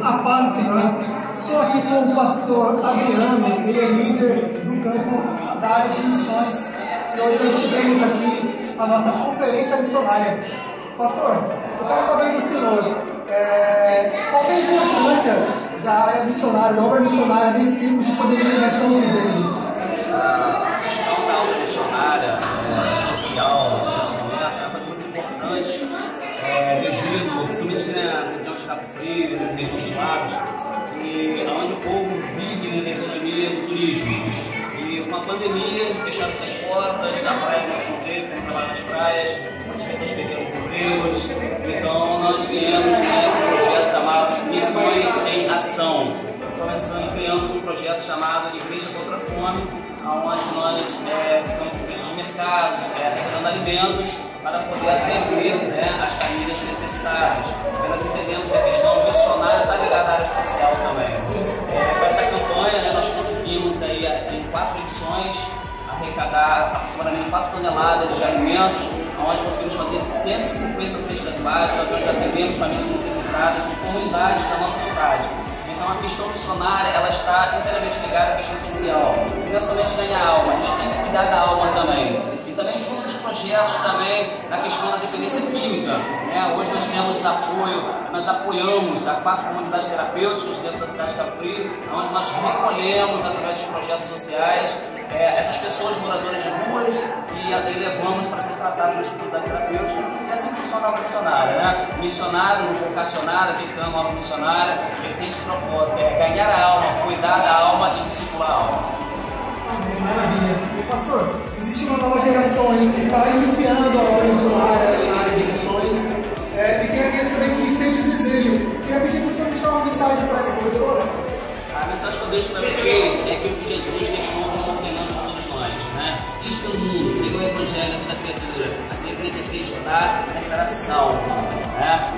A paz do Senhor. Estou aqui com o pastor Adriano, ele é líder do campo da área de missões. E hoje nós tivemos aqui a nossa conferência missionária. Pastor, eu quero saber do senhor, qual é a importância da área missionária, da obra missionária nesse tempo de pandemia que nós estamos vivendo? A questão da obra missionária social, é uma coisa muito importante, devido, principalmente na região de Cabo Frio, na região dos lagos, e onde o povo vive na economia do turismo. E com a pandemia, fecharam essas portas, a praia não acontece, tem trabalho nas praias, as pessoas perderam empregos. Então, nós viemos um projeto chamado Missões em Ação. Começando, criamos um projeto chamado Igreja contra a Fome, onde nós ficamos em frente aos mercados, arrecadando alimentos para poder atender as famílias necessitadas. E nós entendemos que a questão missionária está ligada à área social também. Com essa campanha, nós conseguimos aí, em 4 edições arrecadar aproximadamente 4 toneladas de alimentos, onde conseguimos fazer 150 cestas básicas, nós atendemos famílias necessitadas de comunidades da nossa cidade. Então a questão missionária, ela está inteiramente ligada à questão social. Não é somente ganhar alma, a gente tem que cuidar da alma também. E também junto dos projetos também na questão da dependência química. Hoje nós temos apoio, nós apoiamos a 4 comunidades terapêuticas dentro da cidade de Cabo Frio, onde nós recolhemos através dos projetos sociais essas pessoas moradoras de ruas e levamos para ser tratadas na estrutura terapêutica. É assim que funciona a obra missionária, Missionário, vocacionado, que clama a obra missionária, ele tem esse propósito, ganhar a alma, cuidar da alma e discipular a alma. Amém, maravilha. Pastor, existe uma nova geração aí que está iniciando a obra missionária na área de missões, e tem aqueles também que sentem o desejo. Queria pedir para o senhor deixar uma mensagem para essas pessoas. A mensagem que eu deixo para vocês é aquilo que Jesus deixou como ordenança para todos nós. Isto é o mundo, liga o evangelho da criatura. Aquele que acreditar será salvo.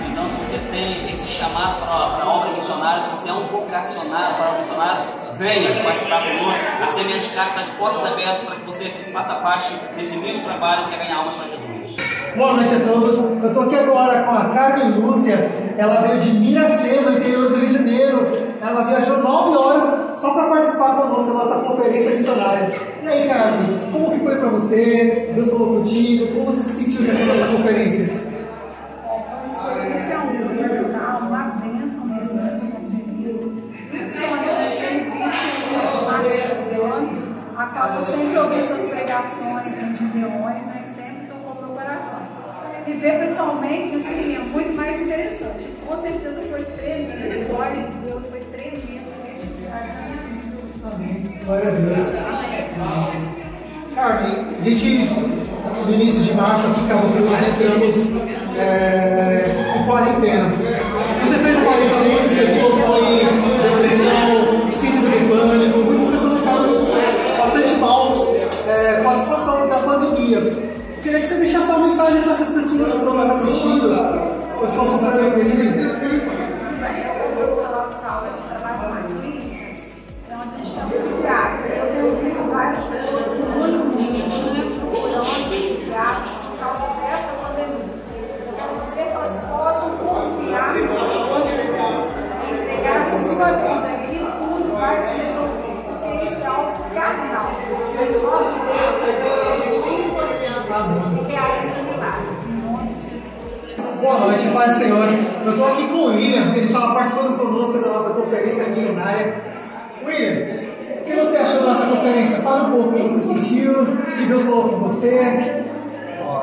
Então, se você tem esse chamado para a obra missionária, se você é um vocacionado para a obra missionária, venha participar conosco. A Semente de Carne está de portas abertas para que você faça parte desse lindo trabalho que é ganhar almas para Jesus. Boa noite a todos. Eu estou aqui agora com a Carmen Lúcia. Ela veio de Miracema, interior do Rio de Janeiro. Ela viajou 9 horas só para participar conosco da nossa conferência missionária. E aí, Carmen, como que foi para você? Deus falou contigo? Como você se sentiu nessa nossa conferência? Foi uma experiência única, uma bênção mesmo essa conferência. O sonho de ter visto o Marcos esse ano, acabo sempre ouvindo suas pregações em Gideões, sempre tocou meu coração. E ver pessoalmente, assim, é muito mais interessante. Com certeza foi tremendo, a glória de Deus foi tremendo neste lugar da minha vida. Amém. Glória a Deus. Carmen, a gente, no início de março, aqui em Cabo Frio, nós entramos em quarentena. Você fez a quarentena, muitas pessoas estão em depressão, síndrome do pânico, muitas pessoas ficaram bastante mal com a situação da pandemia. Eu queria que você deixasse uma mensagem para essas pessoas que estão nos assistindo, que estão sofrendo com isso. Eu sou lá de saúde, trabalho na clínica, onde estamos psiquiatras. Eu tenho visto várias pessoas com muito procurando psiquiatras por causa dessa pandemia. Eu quero dizer que elas possam confiar no Senhor, entregar a sua vida e tudo vai se resolver. Porque isso é algo carnal. Mas o nosso Deus é impossível e realiza milagres. Em nome de Jesus. Boa noite, paz do Senhor. Eu estou aqui com o William, ele estava participando conosco da nossa conferência missionária. William, o que você achou da nossa conferência? Fala um pouco o que você sentiu, o que Deus falou com você.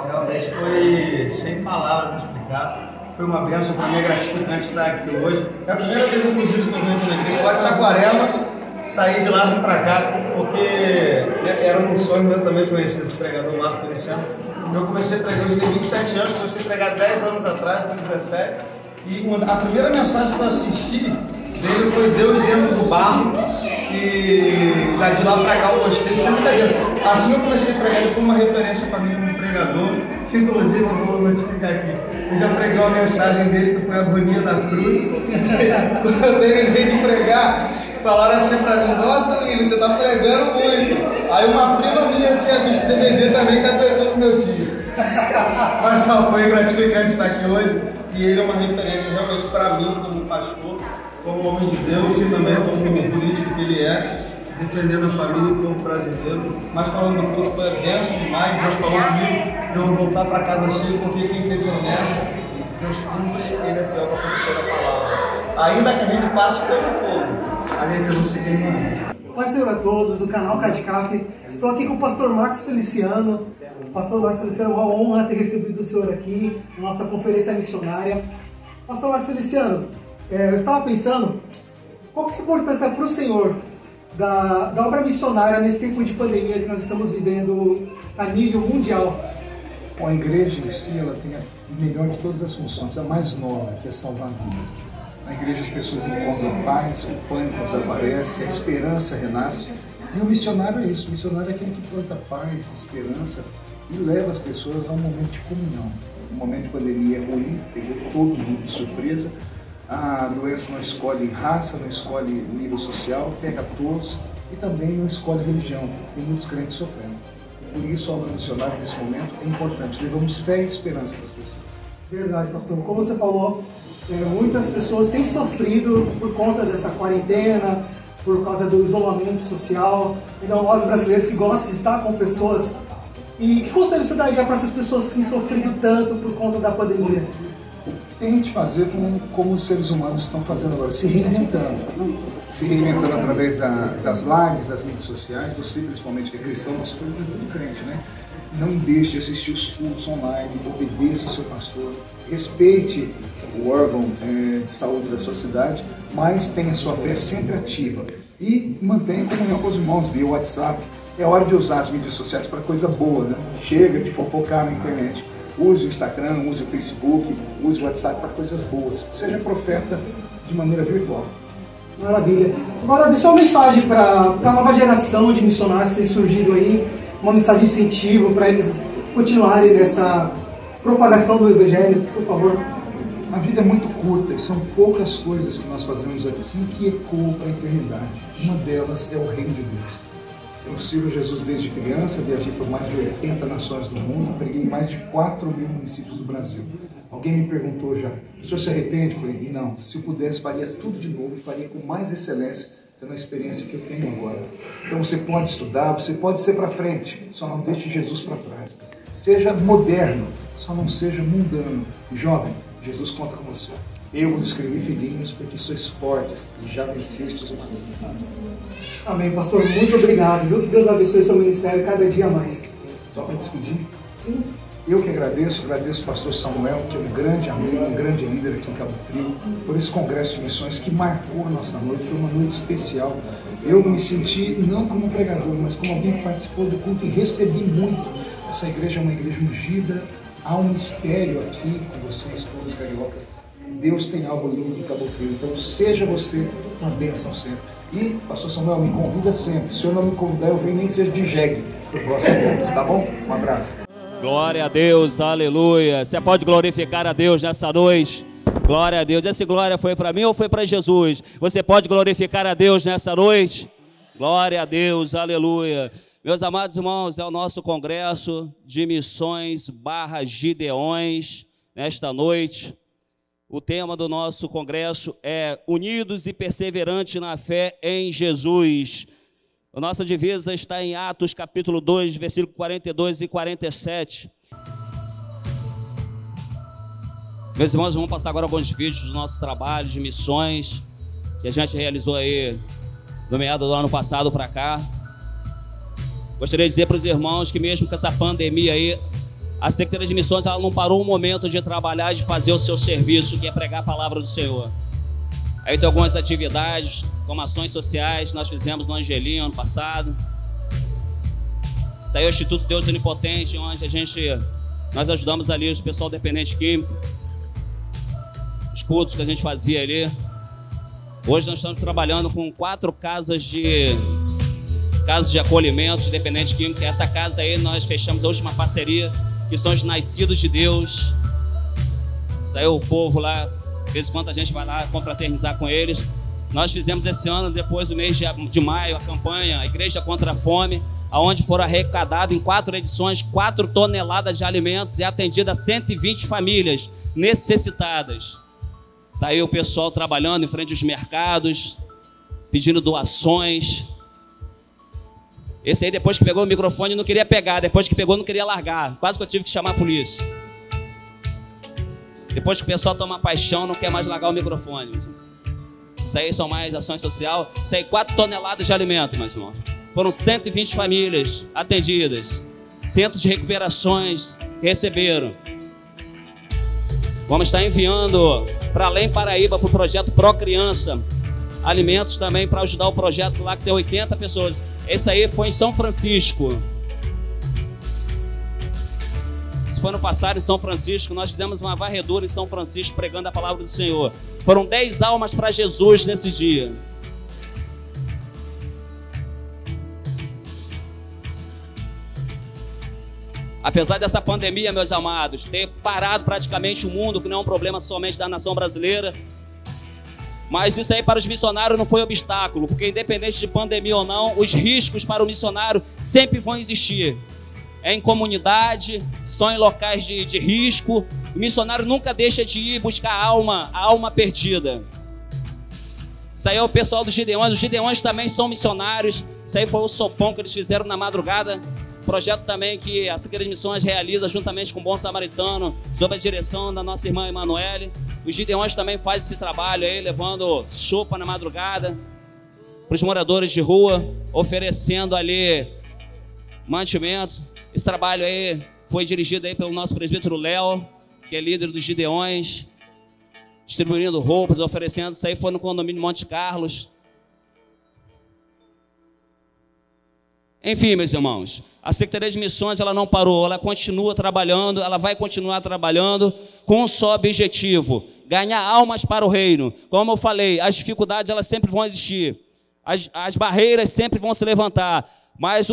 Realmente foi sem palavras para explicar. Foi uma bênção, para mim é gratificante estar aqui hoje. É a primeira vez, inclusive, que eu venho aqui na igreja, lá de Saquarema, saí de lá e vim para cá, porque era um sonho meu também conhecer esse pregador Marco Feliciano. Eu comecei a pregar, eu tenho 27 anos, comecei a pregar 10 anos atrás, com 17. E a primeira mensagem que eu assisti dele foi Deus dentro do barro. E de lá pra cá eu gostei, sem brincadeira. Assim eu comecei a pregar, ele foi uma referência para mim como pregador. Inclusive, eu vou notificar aqui. Eu já preguei uma mensagem dele que foi a agonia da cruz. Quando eu terminei de pregar, falaram assim pra mim: nossa, William, você tá pregando muito. Aí uma prima minha tinha visto DVD também que aguentou pro meu tio. Mas só foi gratificante estar aqui hoje. E ele é uma referência realmente para mim como pastor. como homem de Deus e também como político que ele é, defendendo a família e o povo brasileiro. Mas falando do povo, foi benção demais. Deus falou comigo de eu voltar para casa cheio, porque quem tem promessa, Deus cumpre, ele é fiel para cumprir toda a palavra. Ainda que a gente passe pelo fogo, a gente não se queima. Paz Senhor a todos do canal CADCAF. Estou aqui com o pastor Marcos Feliciano. Pastor Marcos Feliciano, uma honra ter recebido o senhor aqui na nossa conferência missionária. Pastor Marcos Feliciano, eu estava pensando, qual que é a importância para o senhor da obra missionária nesse tempo de pandemia que nós estamos vivendo a nível mundial? Bom, a igreja em si, ela tem a melhor de todas as funções, a mais nova, que é salvar vidas. Na igreja as pessoas encontram paz, o pânico desaparece, a esperança renasce. E o missionário é isso, o missionário é aquele que planta paz, esperança e leva as pessoas a um momento de comunhão. O momento de pandemia é ruim, pegou todo mundo de surpresa. A doença não escolhe raça, não escolhe nível social, pega todos e também não escolhe religião. Tem muitos crentes sofrendo. Por isso a obra missionária nesse momento é importante. Levamos fé e esperança para as pessoas. Verdade, pastor. Como você falou, muitas pessoas têm sofrido por conta dessa quarentena, por causa do isolamento social. Então nós brasileiros que gostam de estar com pessoas. E que conselho você daria para essas pessoas que têm sofrido tanto por conta da pandemia? Tente fazer como os seres humanos estão fazendo agora, se reinventando. Se reinventando através das lives, das mídias sociais, você principalmente que é cristão, mas foi muito crente, né? Não deixe de assistir os cultos online, obedeça o seu pastor, respeite o órgão de saúde da sua cidade, mas tenha sua fé sempre ativa e mantenha comunhão com os irmãos via WhatsApp. É hora de usar as mídias sociais para coisa boa, né? Chega de fofocar na internet. Use o Instagram, use o Facebook, use o WhatsApp para coisas boas. Seja profeta de maneira virtual. Maravilha. Agora, deixa uma mensagem para a nova geração de missionários que tem surgido aí, uma mensagem de incentivo para eles continuarem nessa propagação do Evangelho, por favor. A vida é muito curta e são poucas coisas que nós fazemos aqui que ecoam para a eternidade. Uma delas é o Reino de Deus. Eu sirvo Jesus desde criança, viajei por mais de 80 nações do mundo, preguei em mais de 4.000 municípios do Brasil. Alguém me perguntou já, o senhor se arrepende? Eu falei, não, se eu pudesse faria tudo de novo e faria com mais excelência, tendo a experiência que eu tenho agora. Então você pode estudar, você pode ser para frente, só não deixe Jesus para trás. Seja moderno, só não seja mundano. E jovem, Jesus conta com você. Eu vos escrevi, filhinhos, porque sois fortes e já vencestes o maligno. Amém, pastor. Muito obrigado. Que Deus abençoe seu ministério cada dia mais. Só para despedir? Sim. Eu que agradeço o pastor Samuel, que é um grande amigo, um grande líder aqui em Cabo Frio, por esse congresso de missões que marcou a nossa noite, foi uma noite especial. Eu me senti não como pregador, mas como alguém que participou do culto e recebi muito. Essa igreja é uma igreja ungida, há um mistério aqui com vocês, todos cariocas. Deus tem algo lindo em Cabo Frio, então seja você uma bênção sempre. E, pastor Samuel, me convida sempre. Se o senhor não me convidar, eu venho nem que seja de jegue para o próximo culto, tá bom? Um abraço. Glória a Deus, aleluia. Você pode glorificar a Deus nessa noite? Glória a Deus. Essa glória foi para mim ou foi para Jesus? Você pode glorificar a Deus nessa noite? Glória a Deus, aleluia. Meus amados irmãos, é o nosso congresso de missões / Gideões nesta noite. O tema do nosso congresso é Unidos e Perseverantes na Fé em Jesus. A nossa divisa está em Atos capítulo 2, versículo 42 e 47. Meus irmãos, vamos passar agora alguns vídeos do nosso trabalho de missões que a gente realizou aí no meado do ano passado para cá. Gostaria de dizer para os irmãos que mesmo com essa pandemia aí, a Secretaria de Missões ela não parou um momento de trabalhar e de fazer o seu serviço, que é pregar a palavra do Senhor. Aí tem algumas atividades, como ações sociais, que nós fizemos no Angelinho ano passado. Saiu o Instituto Deus Onipotente, onde nós ajudamos ali o pessoal dependente químico. Os cultos que a gente fazia ali. Hoje nós estamos trabalhando com 4 casas de acolhimento de dependente químico. Essa casa aí nós fechamos a última parceria, que são os nascidos de Deus. Saiu o povo lá, de vez em quando a gente vai lá confraternizar com eles. Nós fizemos esse ano, depois do mês de maio, a campanha A Igreja contra a Fome, onde foram arrecadados em 4 edições 4 toneladas de alimentos e atendidas 120 famílias necessitadas. Está aí o pessoal trabalhando em frente aos mercados, pedindo doações. Esse aí, depois que pegou o microfone, não queria pegar. Depois que pegou, não queria largar. Quase que eu tive que chamar a polícia. Depois que o pessoal toma paixão, não quer mais largar o microfone. Isso aí são mais ações sociais. Isso aí, 4 toneladas de alimento, meus irmãos. Foram 120 famílias atendidas. Centros de recuperações que receberam. Vamos estar enviando para além Paraíba, para o projeto Pro Criança, alimentos também para ajudar o projeto lá que tem 80 pessoas. Esse aí foi em São Francisco. Isso foi no passado em São Francisco. Nós fizemos uma varredura em São Francisco pregando a palavra do Senhor. Foram 10 almas para Jesus nesse dia. Apesar dessa pandemia, meus amados, ter parado praticamente o mundo, que não é um problema somente da nação brasileira, mas isso aí para os missionários não foi obstáculo, porque independente de pandemia ou não, os riscos para o missionário sempre vão existir. É em comunidade, só em locais de risco. O missionário nunca deixa de ir buscar a alma perdida. Isso aí é o pessoal dos Gideões. Os Gideões também são missionários. Isso aí foi o sopão que eles fizeram na madrugada. Projeto também que a Secretaria de Missões realiza juntamente com o Bom Samaritano, sob a direção da nossa irmã Emanuele. Os Gideões também fazem esse trabalho aí, levando sopa na madrugada para os moradores de rua, oferecendo ali mantimento. Esse trabalho aí foi dirigido aí pelo nosso presbítero Léo, que é líder dos Gideões, distribuindo roupas, oferecendo. Isso aí foi no condomínio Monte Carlos. Enfim, meus irmãos, a Secretaria de Missões ela não parou, ela continua trabalhando, ela vai continuar trabalhando com um só objetivo: ganhar almas para o reino. Como eu falei, as dificuldades elas sempre vão existir, as barreiras sempre vão se levantar, mas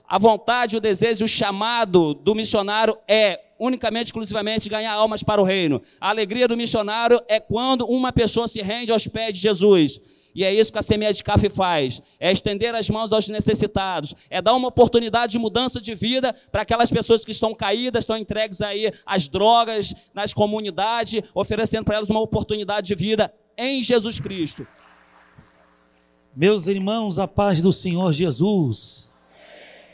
a vontade, o desejo, o chamado do missionário é unicamente, exclusivamente ganhar almas para o reino. A alegria do missionário é quando uma pessoa se rende aos pés de Jesus. E é isso que a Semeia de CAF faz, é estender as mãos aos necessitados, é dar uma oportunidade de mudança de vida para aquelas pessoas que estão caídas, estão entregues aí às drogas, nas comunidades, oferecendo para elas uma oportunidade de vida em Jesus Cristo. Meus irmãos, a paz do Senhor Jesus,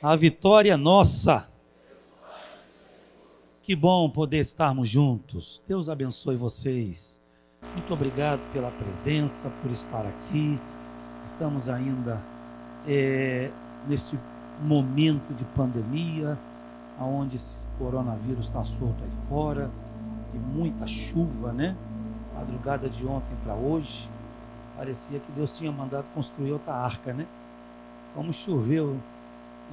a vitória nossa. Que bom poder estarmos juntos. Deus abençoe vocês. Muito obrigado pela presença, por estar aqui. Estamos ainda neste momento de pandemia, onde esse coronavírus está solto aí fora, e muita chuva, né? Madrugada de ontem para hoje, parecia que Deus tinha mandado construir outra arca, né? Como choveu.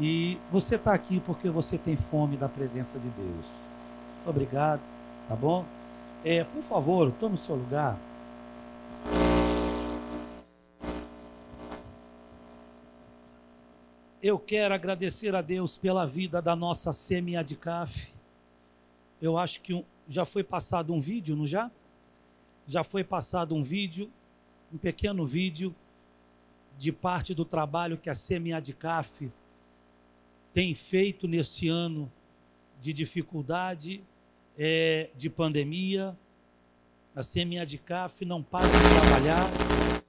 E você está aqui porque você tem fome da presença de Deus. Muito obrigado, tá bom? Por favor, tome o seu lugar. Eu quero agradecer a Deus pela vida da nossa Semeia de CAF. Eu acho que já foi passado um vídeo, não já? Já foi passado um vídeo, um pequeno vídeo de parte do trabalho que a Semeia de CAF tem feito neste ano de dificuldade, de pandemia. A Semeia de CAF não para de trabalhar.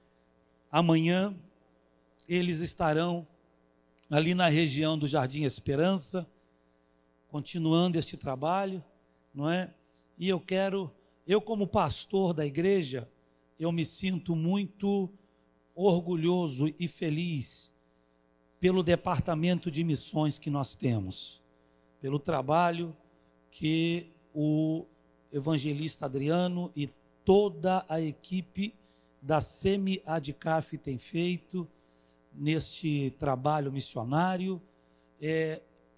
Amanhã eles estarão ali na região do Jardim Esperança, continuando este trabalho, não é? E eu como pastor da igreja, eu me sinto muito orgulhoso e feliz pelo departamento de missões que nós temos, pelo trabalho que o evangelista Adriano e toda a equipe da Semeia de CAF tem feito neste trabalho missionário,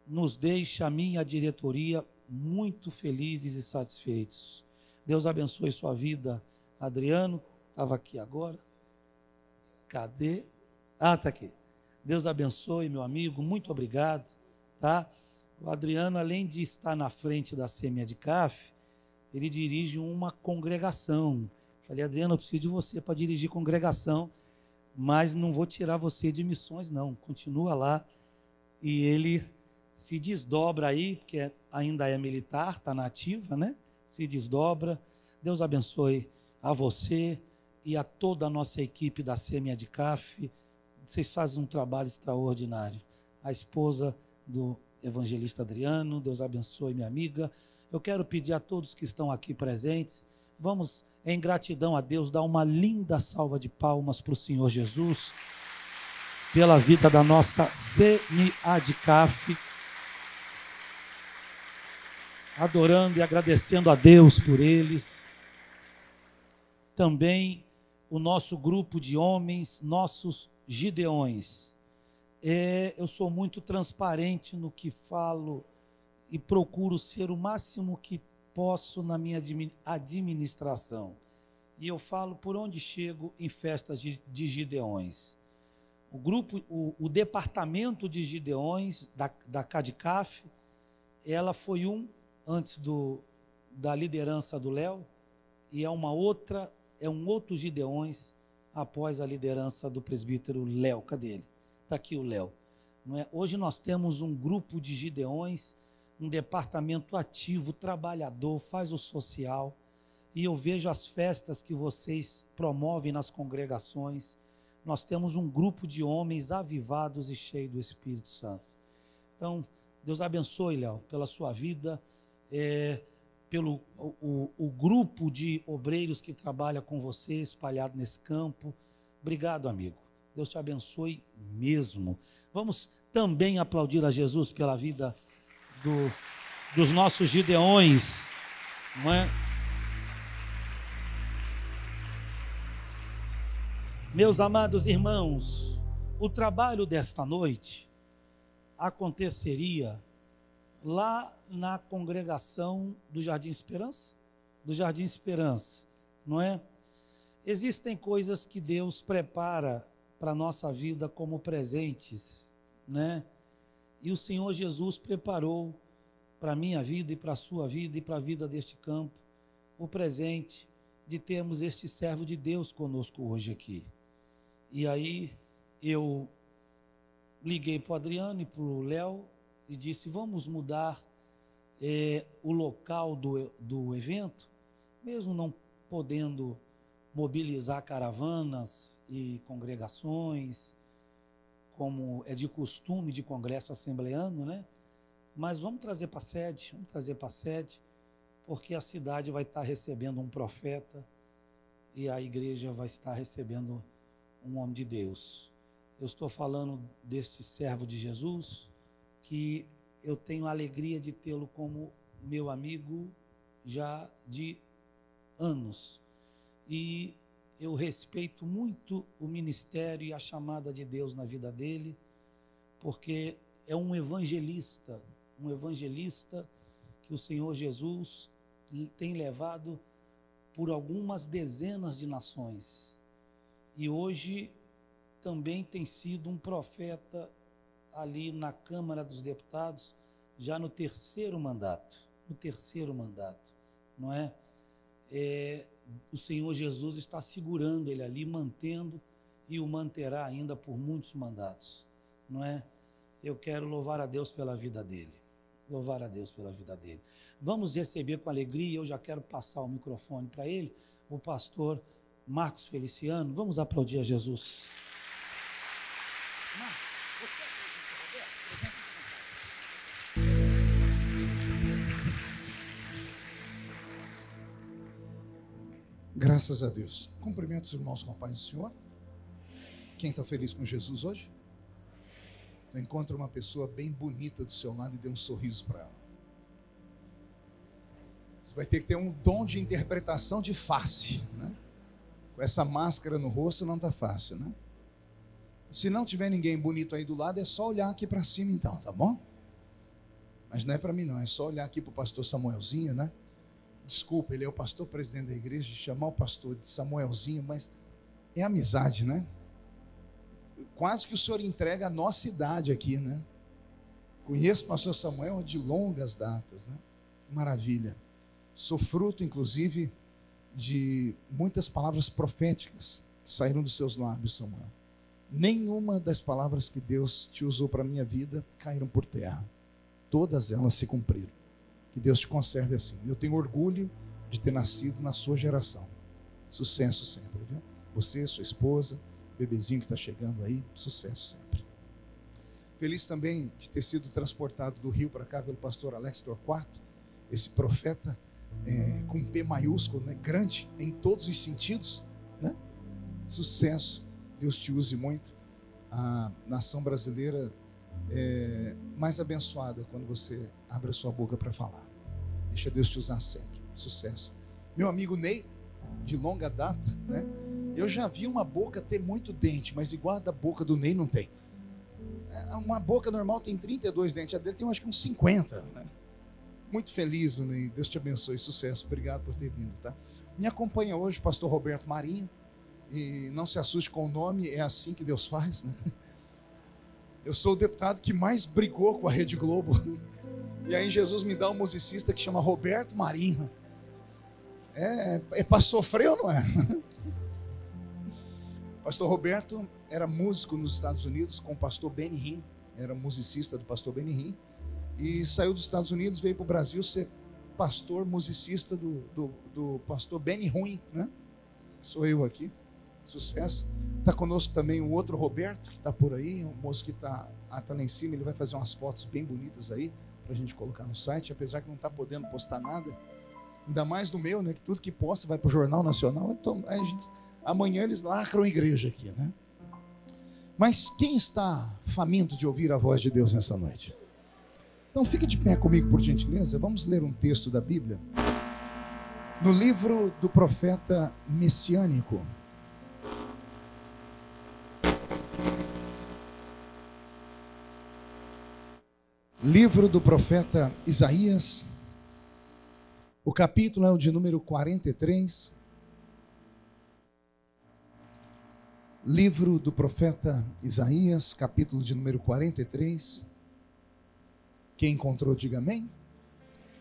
nos deixa a minha diretoria muito felizes e satisfeitos. Deus abençoe sua vida, Adriano. Estava aqui agora. Cadê? Está aqui. Deus abençoe, meu amigo, muito obrigado, tá? O Adriano, além de estar na frente da Semeia de CAF, ele dirige uma congregação. Falei, Adriano, eu preciso de você para dirigir congregação, mas não vou tirar você de missões, não. Continua lá. E ele se desdobra aí, porque ainda é militar, está na ativa, né? Se desdobra. Deus abençoe a você e a toda a nossa equipe da SEMIADCAF. Vocês fazem um trabalho extraordinário. A esposa do evangelista Adriano, Deus abençoe, minha amiga. Eu quero pedir a todos que estão aqui presentes, vamos, em gratidão a Deus, dar uma linda salva de palmas para o Senhor Jesus, pela vida da nossa SEMIADCAF, adorando e agradecendo a Deus por eles. Também o nosso grupo de homens, nossos Gideões. Eu sou muito transparente no que falo e procuro ser o máximo que posso na minha administração. E eu falo por onde chego em festas de Gideões. O departamento de Gideões da CADCAF, ela foi antes da liderança do Léo, e é um outro Gideões após a liderança do presbítero Léo. Cadê ele? Está aqui o Léo. Hoje nós temos um grupo de Gideões, um departamento ativo, trabalhador, faz o social, e eu vejo as festas que vocês promovem nas congregações. Nós temos um grupo de homens avivados e cheios do Espírito Santo. Então, Deus abençoe, Léo, pela sua vida, pelo o grupo de obreiros que trabalha com você, espalhado nesse campo. Obrigado, amigo. Deus te abençoe mesmo. Vamos também aplaudir a Jesus pela vida dos nossos Gideões, não é? Meus amados irmãos, o trabalho desta noite aconteceria lá na congregação do Jardim Esperança, não é? Existem coisas que Deus prepara para a nossa vida como presentes, né? E o Senhor Jesus preparou para a minha vida e para a sua vida e para a vida deste campo o presente de termos este servo de Deus conosco hoje aqui. E aí eu liguei para o Adriano e para o Léo e disse, vamos mudar o local do evento, mesmo não podendo mobilizar caravanas e congregações, como é de costume de congresso assembleano, né? Mas vamos trazer para a sede, porque a cidade vai estar recebendo um profeta e a igreja vai estar recebendo um homem de Deus. Eu estou falando deste servo de Jesus, que eu tenho a alegria de tê-lo como meu amigo já de anos. E eu respeito muito o ministério e a chamada de Deus na vida dele, porque é um evangelista que o Senhor Jesus tem levado por algumas dezenas de nações. E hoje também tem sido um profeta ali na Câmara dos Deputados, já no terceiro mandato, não é? O Senhor Jesus está segurando ele ali, mantendo, e o manterá ainda por muitos mandatos, não é? Eu quero louvar a Deus pela vida dele, Vamos receber com alegria. Eu já quero passar o microfone para ele, o pastor Marcos Feliciano. Vamos aplaudir a Jesus. Graças a Deus. Cumprimento os irmãos com a paz do Senhor. Quem está feliz com Jesus hoje? Então, encontra uma pessoa bem bonita do seu lado e dê um sorriso para ela. Você vai ter que ter um dom de interpretação de face, né? Com essa máscara no rosto não está fácil, né? Se não tiver ninguém bonito aí do lado, é só olhar aqui para cima então, tá bom? Mas não é para mim não, é só olhar aqui para o pastor Samuelzinho, né? Desculpa, ele é o pastor presidente da igreja, chamar o pastor de Samuelzinho, mas é amizade, né? Quase que o senhor entrega a nossa idade aqui, né? Conheço o pastor Samuel de longas datas, né? Maravilha. Sou fruto, inclusive, de muitas palavras proféticas que saíram dos seus lábios, Samuel. Nenhuma das palavras que Deus te usou para a minha vida caíram por terra. Todas elas se cumpriram. Que Deus te conserve assim. Eu tenho orgulho de ter nascido na sua geração. Sucesso sempre, viu? Você, sua esposa, bebezinho que está chegando aí, sucesso sempre. Feliz também de ter sido transportado do Rio para cá pelo pastor Alex Torquato, esse profeta com P maiúsculo, né? Grande em todos os sentidos, né? Sucesso, Deus te use muito. A nação brasileira é mais abençoada quando você abre a sua boca para falar. Deixa Deus te usar sempre. Sucesso. Meu amigo Ney, de longa data, né? Eu já vi uma boca ter muito dente, mas igual a da boca do Ney não tem. Uma boca normal tem 32 dentes, a dele tem acho que uns 50, né? Muito feliz, Ney. Deus te abençoe, sucesso. Obrigado por ter vindo, tá? Me acompanha hoje o pastor Roberto Marinho. E não se assuste com o nome, é assim que Deus faz, né? Eu sou o deputado que mais brigou com a Rede Globo. E aí Jesus me dá um musicista que chama Roberto Marinho. É para sofrer ou não é? Pastor Roberto era músico nos Estados Unidos com o pastor Benny Hinn. Era musicista do pastor Benny Hinn. E saiu dos Estados Unidos, veio para o Brasil ser pastor, musicista do pastor Benny Hinn, né? Sou eu aqui. Sucesso. Está conosco também o outro Roberto, que está por aí, um moço que está lá em cima. Ele vai fazer umas fotos bem bonitas aí, para a gente colocar no site, apesar que não está podendo postar nada. Ainda mais do meu, né? Que tudo que posta vai para o Jornal Nacional. Então, amanhã eles lacram a igreja aqui, né? Mas quem está faminto de ouvir a voz de Deus nessa noite? Então fique de pé comigo, por gentileza. Vamos ler um texto da Bíblia. No livro do profeta messiânico. Livro do profeta Isaías. O capítulo é o de número 43. Livro do profeta Isaías, capítulo de número 43. Quem encontrou, diga amém.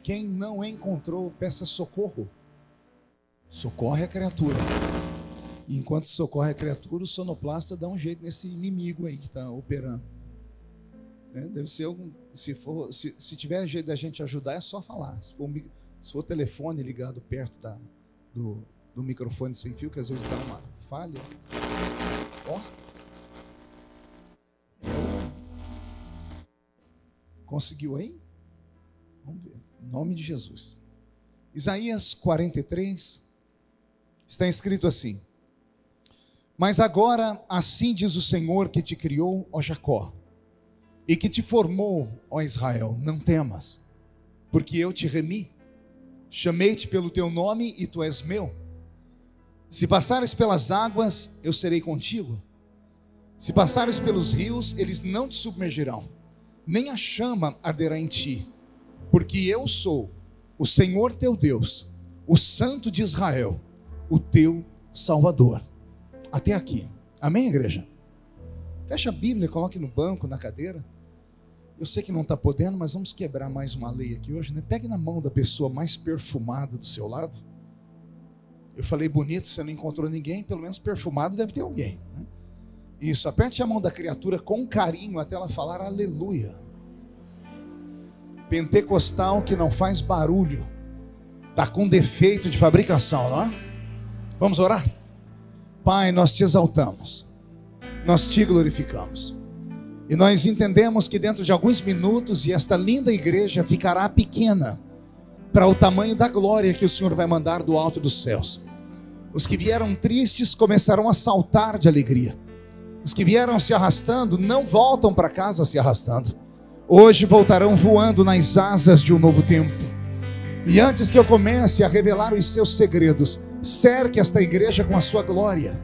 Quem não encontrou, peça socorro. Socorre a criatura. E enquanto socorre a criatura, o sonoplasta dá um jeito nesse inimigo aí que está operando. Deve ser algum. Se tiver jeito da gente ajudar, é só falar. Se for telefone ligado perto do microfone sem fio, que às vezes dá uma falha. Ó. Conseguiu aí? Vamos ver. Em nome de Jesus. Isaías 43 está escrito assim: Mas agora assim diz o Senhor que te criou, ó Jacó, e que te formou, ó Israel, não temas, porque eu te remi, chamei-te pelo teu nome e tu és meu. Se passares pelas águas, eu serei contigo. Se passares pelos rios, eles não te submergirão, nem a chama arderá em ti, porque eu sou o Senhor teu Deus, o Santo de Israel, o teu Salvador. Até aqui. Amém, igreja? Fecha a Bíblia, coloque no banco, na cadeira. Eu sei que não está podendo, mas vamos quebrar mais uma lei aqui hoje, né? Pegue na mão da pessoa mais perfumada do seu lado. Eu falei bonito, você não encontrou ninguém, pelo menos perfumado deve ter alguém, né? Isso, aperte a mão da criatura com carinho até ela falar aleluia. Pentecostal que não faz barulho, está com defeito de fabricação, não é? Vamos orar? Pai, nós te exaltamos, nós te glorificamos. E nós entendemos que dentro de alguns minutos, e esta linda igreja ficará pequena para o tamanho da glória que o Senhor vai mandar do alto dos céus. Os que vieram tristes começarão a saltar de alegria. Os que vieram se arrastando não voltam para casa se arrastando. Hoje voltarão voando nas asas de um novo tempo. E antes que eu comece a revelar os seus segredos, cerque esta igreja com a sua glória.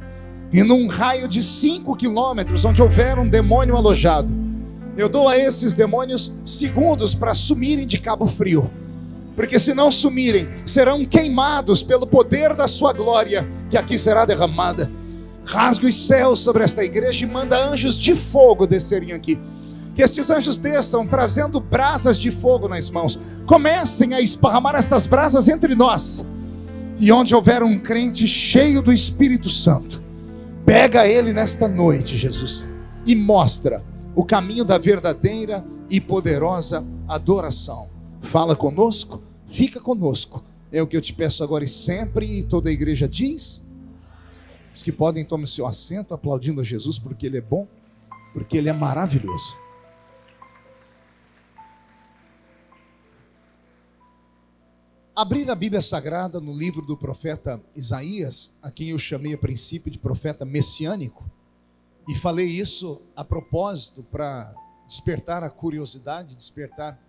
E num raio de 5 quilômetros, onde houver um demônio alojado, eu dou a esses demônios segundos para sumirem de Cabo Frio. Porque se não sumirem, serão queimados pelo poder da sua glória, que aqui será derramada. Rasgue os céus sobre esta igreja e manda anjos de fogo descerem aqui. Que estes anjos desçam trazendo brasas de fogo nas mãos. Comecem a esparramar estas brasas entre nós. E onde houver um crente cheio do Espírito Santo, pega ele nesta noite, Jesus, e mostra o caminho da verdadeira e poderosa adoração. Fala conosco, fica conosco. É o que eu te peço agora e sempre. E toda a igreja diz Os que podem, tomem o seu assento, aplaudindo a Jesus, porque Ele é bom, porque Ele é maravilhoso. Abrir a Bíblia Sagrada no livro do profeta Isaías, a quem eu chamei a princípio de profeta messiânico, e falei isso a propósito para despertar a curiosidade, despertar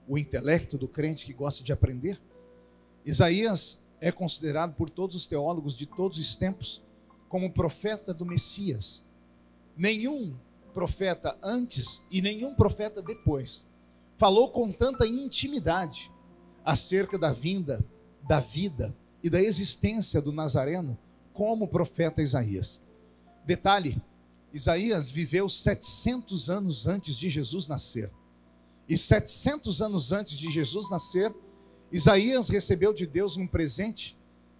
o intelecto do crente que gosta de aprender. Isaías é considerado por todos os teólogos de todos os tempos como profeta do Messias. Nenhum profeta antes e nenhum profeta depois falou com tanta intimidade acerca da vinda, da vida e da existência do Nazareno como o profeta Isaías. Detalhe, Isaías viveu 700 anos antes de Jesus nascer. E 700 anos antes de Jesus nascer, Isaías recebeu de Deus um presente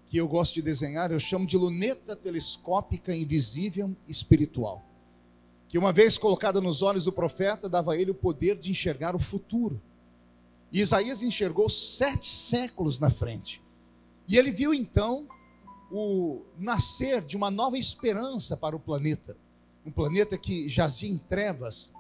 que eu gosto de desenhar, eu chamo de luneta telescópica invisível espiritual, que uma vez colocada nos olhos do profeta, dava a ele o poder de enxergar o futuro. E Isaías enxergou 7 séculos na frente. E ele viu então o nascer de uma nova esperança para o planeta. Um planeta que jazia em trevas.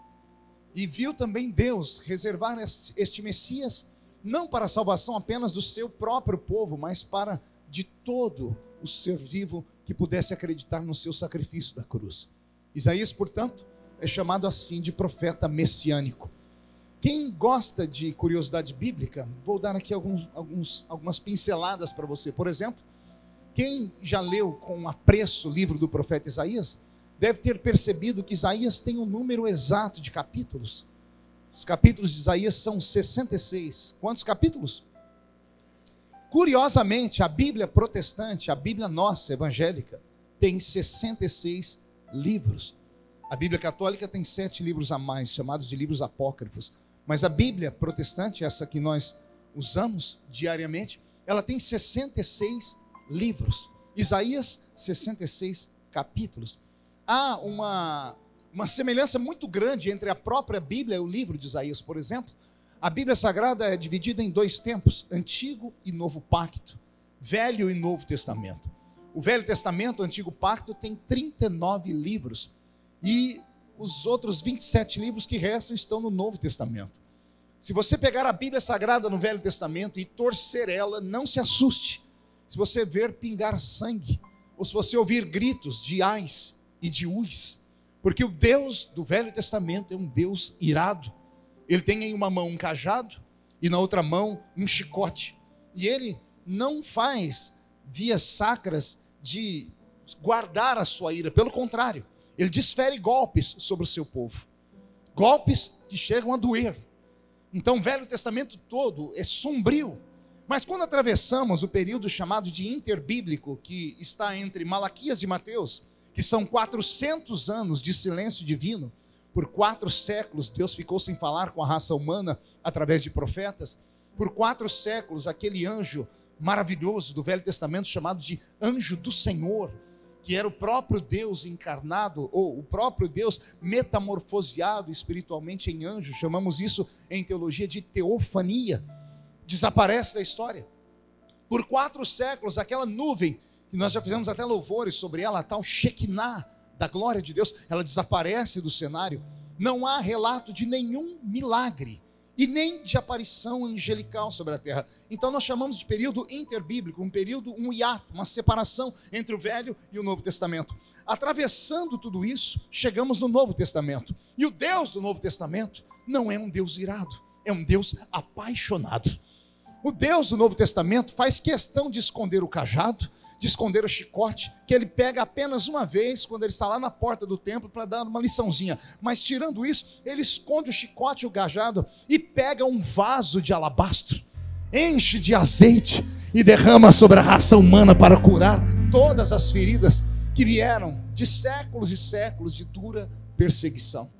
E viu também Deus reservar este Messias, não para a salvação apenas do seu próprio povo, mas para de todo o ser vivo que pudesse acreditar no seu sacrifício da cruz. Isaías, portanto, é chamado assim de profeta messiânico. Quem gosta de curiosidade bíblica, vou dar aqui algumas pinceladas para você. Por exemplo, quem já leu com apreço o livro do profeta Isaías, deve ter percebido que Isaías tem um número exato de capítulos. Os capítulos de Isaías são 66. Quantos capítulos? Curiosamente, a Bíblia protestante, a Bíblia nossa, evangélica, tem 66 livros. A Bíblia católica tem 7 livros a mais, chamados de livros apócrifos. Mas a Bíblia protestante, essa que nós usamos diariamente, ela tem 66 livros. Isaías, 66 capítulos. Há uma semelhança muito grande entre a própria Bíblia e o livro de Isaías, por exemplo. A Bíblia Sagrada é dividida em 2 tempos, Antigo e Novo Pacto, Velho e Novo Testamento. O Velho Testamento, o Antigo Pacto, tem 39 livros. E os outros 27 livros que restam estão no Novo Testamento. Se você pegar a Bíblia Sagrada no Velho Testamento e torcer ela, não se assuste. Se você ver pingar sangue, ou se você ouvir gritos de ais e de uis, porque o Deus do Velho Testamento é um Deus irado. Ele tem em uma mão um cajado e na outra mão um chicote. E ele não faz vias sacras de guardar a sua ira. Pelo contrário, ele desfere golpes sobre o seu povo. Golpes que chegam a doer. Então o Velho Testamento todo é sombrio. Mas quando atravessamos o período chamado de interbíblico, que está entre Malaquias e Mateus, que são 400 anos de silêncio divino, por 4 séculos Deus ficou sem falar com a raça humana através de profetas. Por 4 séculos aquele anjo maravilhoso do Velho Testamento chamado de anjo do Senhor, que era o próprio Deus encarnado, ou o próprio Deus metamorfoseado espiritualmente em anjo, chamamos isso em teologia de teofania, desaparece da história. Por 4 séculos aquela nuvem, que nós já fizemos até louvores sobre ela, a tal Shekinah da glória de Deus, ela desaparece do cenário. Não há relato de nenhum milagre e nem de aparição angelical sobre a terra. Então nós chamamos de período interbíblico, um período, um hiato, uma separação entre o Velho e o Novo Testamento. Atravessando tudo isso, chegamos no Novo Testamento. E o Deus do Novo Testamento não é um Deus irado, é um Deus apaixonado. O Deus do Novo Testamento faz questão de esconder o cajado, de esconder o chicote, que ele pega apenas uma vez, quando ele está lá na porta do templo, para dar uma liçãozinha. Mas tirando isso, ele esconde o chicote e o cajado, e pega um vaso de alabastro, enche de azeite, e derrama sobre a raça humana para curar todas as feridas que vieram de séculos e séculos de dura perseguição.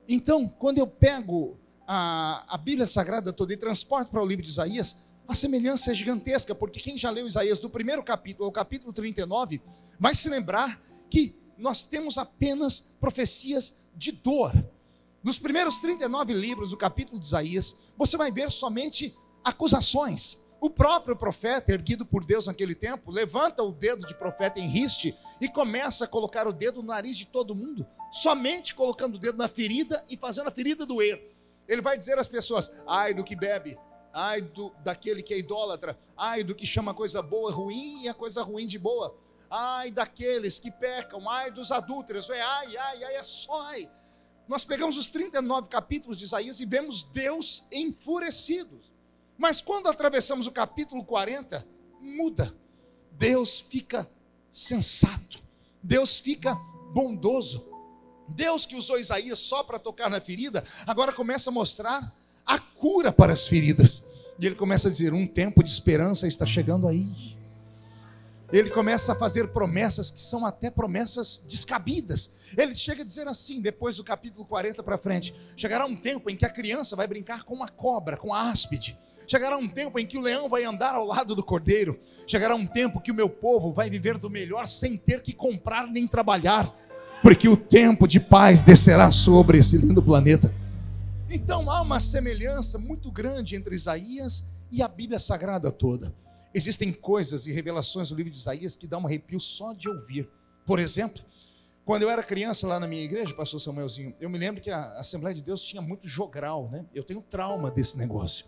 Então, quando eu pego a Bíblia Sagrada toda e transporto para o livro de Isaías, a semelhança é gigantesca, porque quem já leu Isaías do primeiro capítulo ao capítulo 39, vai se lembrar que nós temos apenas profecias de dor. Nos primeiros 39 livros do capítulo de Isaías, você vai ver somente acusações, O próprio profeta, erguido por Deus naquele tempo, levanta o dedo de profeta em riste e começa a colocar o dedo no nariz de todo mundo, somente colocando o dedo na ferida e fazendo a ferida doer. Ele vai dizer às pessoas: ai do que bebe, ai daquele que é idólatra, ai do que chama a coisa boa ruim e a coisa ruim de boa, ai daqueles que pecam, ai dos adúlteros, ai, é só ai. Nós pegamos os 39 capítulos de Isaías e vemos Deus enfurecido. Mas quando atravessamos o capítulo 40, muda. Deus fica sensato, Deus fica bondoso. Deus que usou Isaías só para tocar na ferida, agora começa a mostrar a cura para as feridas. E ele começa a dizer: um tempo de esperança está chegando aí. Ele começa a fazer promessas que são até promessas descabidas. Ele chega a dizer assim, depois do capítulo 40 para frente: chegará um tempo em que a criança vai brincar com uma cobra, com a áspide. Chegará um tempo em que o leão vai andar ao lado do cordeiro. Chegará um tempo que o meu povo vai viver do melhor sem ter que comprar nem trabalhar, porque o tempo de paz descerá sobre esse lindo planeta. Então há uma semelhança muito grande entre Isaías e a Bíblia Sagrada toda. Existem coisas e revelações do livro de Isaías que dá um arrepio só de ouvir. Por exemplo, quando eu era criança lá na minha igreja, pastor Samuelzinho, eu me lembro que a Assembleia de Deus tinha muito jogral, né? Eu tenho trauma desse negócio.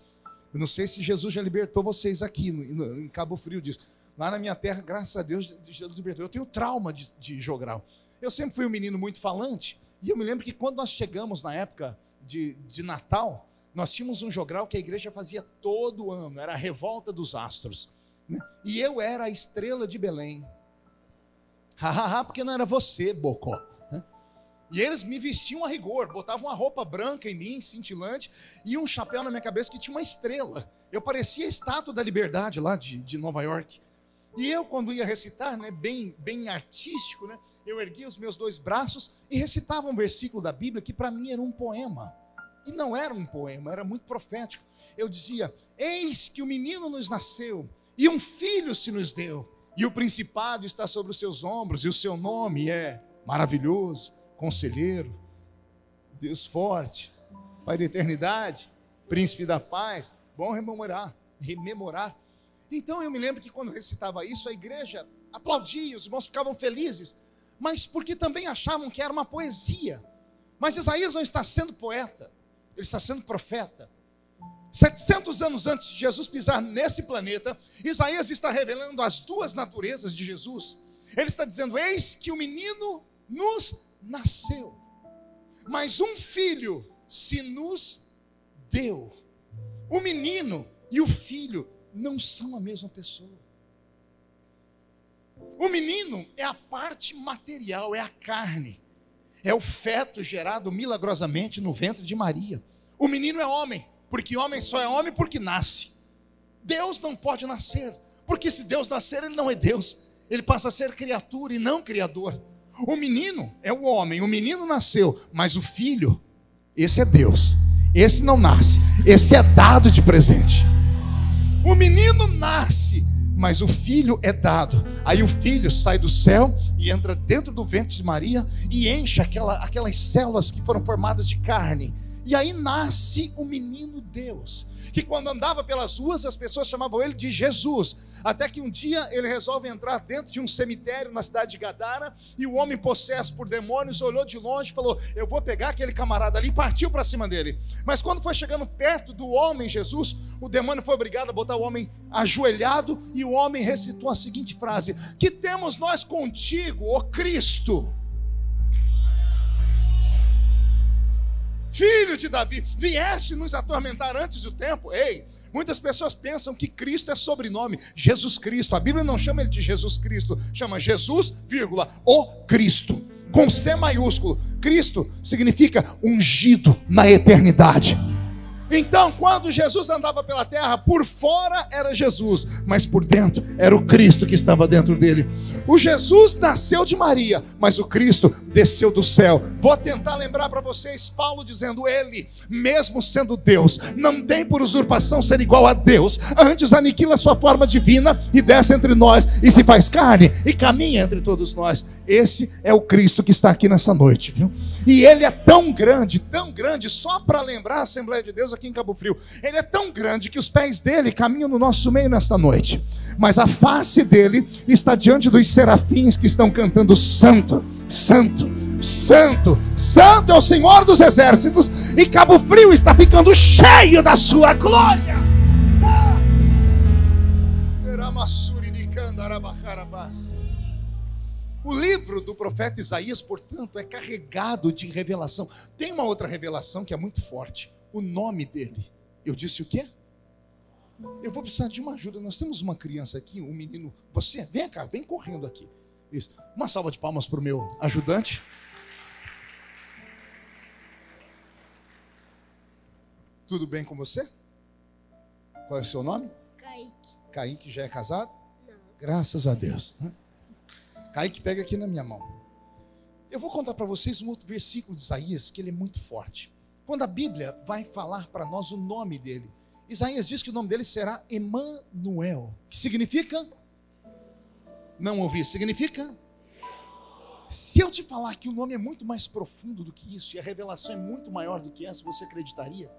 Eu não sei se Jesus já libertou vocês aqui em Cabo Frio disso. Lá na minha terra, graças a Deus, Jesus libertou. Eu tenho trauma de jogral. Eu sempre fui um menino muito falante, e eu me lembro que quando nós chegamos na época de Natal, nós tínhamos um jogral que a igreja fazia todo ano, era a Revolta dos Astros, né? E eu era a estrela de Belém. Porque não era você, Bocó, né? E eles me vestiam a rigor, botavam uma roupa branca em mim, cintilante, e um chapéu na minha cabeça que tinha uma estrela. Eu parecia a Estátua da Liberdade lá de Nova York. E eu, quando ia recitar, né, bem artístico, né, eu erguia os meus 2 braços e recitava um versículo da Bíblia que para mim era um poema. E não era um poema, era muito profético. Eu dizia: eis que o menino nos nasceu, e um filho se nos deu, e o principado está sobre os seus ombros, e o seu nome é Maravilhoso, Conselheiro, Deus Forte, Pai da Eternidade, Príncipe da Paz. Bom rememorar. Então eu me lembro que quando recitava isso, a igreja aplaudia, os irmãos ficavam felizes, mas porque também achavam que era uma poesia. Mas Isaías não está sendo poeta, ele está sendo profeta. 700 anos antes de Jesus pisar nesse planeta, Isaías está revelando as 2 naturezas de Jesus. Ele está dizendo: eis que o menino nos nasceu, mas um filho se nos deu. O menino e o filho não são a mesma pessoa. O menino é a parte material, é a carne, é o feto gerado milagrosamente no ventre de Maria. O menino é homem, porque homem só é homem porque nasce. Deus não pode nascer, porque se Deus nascer, ele não é Deus, ele passa a ser criatura e não criador. O menino é o homem, o menino nasceu, mas o filho, esse é Deus, esse não nasce, esse é dado de presente. O menino nasce, mas o filho é dado. Aí o filho sai do céu e entra dentro do ventre de Maria e enche aquelas células que foram formadas de carne. E aí nasce o menino Deus, que quando andava pelas ruas as pessoas chamavam ele de Jesus. Até que um dia ele resolve entrar dentro de um cemitério na cidade de Gadara, e o homem possesso por demônios olhou de longe e falou: eu vou pegar aquele camarada ali, e partiu para cima dele. Mas quando foi chegando perto do homem Jesus, o demônio foi obrigado a botar o homem ajoelhado, e o homem recitou a seguinte frase: que temos nós contigo, ó Cristo, Filho de Davi, vieste nos atormentar antes do tempo? Ei, muitas pessoas pensam que Cristo é sobrenome. Jesus Cristo, a Bíblia não chama ele de Jesus Cristo, chama Jesus, vírgula, o Cristo, com C maiúsculo. Cristo significa ungido na eternidade. Então, quando Jesus andava pela terra, por fora era Jesus, mas por dentro era o Cristo que estava dentro dele. O Jesus nasceu de Maria, mas o Cristo desceu do céu. Vou tentar lembrar para vocês Paulo dizendo: ele, mesmo sendo Deus, não tem por usurpação ser igual a Deus, antes aniquila sua forma divina e desce entre nós e se faz carne e caminha entre todos nós. Esse é o Cristo que está aqui nessa noite, viu? E ele é tão grande, só para lembrar a Assembleia de Deus aqui aqui em Cabo Frio. Ele é tão grande que os pés dele caminham no nosso meio nesta noite. Mas a face dele está diante dos serafins que estão cantando santo, santo, santo, santo é o Senhor dos exércitos. E Cabo Frio está ficando cheio da sua glória. O livro do profeta Isaías, portanto, é carregado de revelação. Tem uma outra revelação que é muito forte. O nome dele. Eu disse o quê? Eu vou precisar de uma ajuda. Nós temos uma criança aqui, um menino. Você, vem cá, vem correndo aqui. Isso. Uma salva de palmas para o meu ajudante. Tudo bem com você? Qual é o seu nome? Kaique. Kaique já é casado? Não. Graças a Deus. Kaique, pega aqui na minha mão. Eu vou contar para vocês um outro versículo de Isaías, que ele é muito forte. Quando a Bíblia vai falar para nós o nome dele, Isaías diz que o nome dele será Emanuel, que significa? Não ouvi, significa? Se eu te falar que o nome é muito mais profundo do que isso, e a revelação é muito maior do que essa, você acreditaria?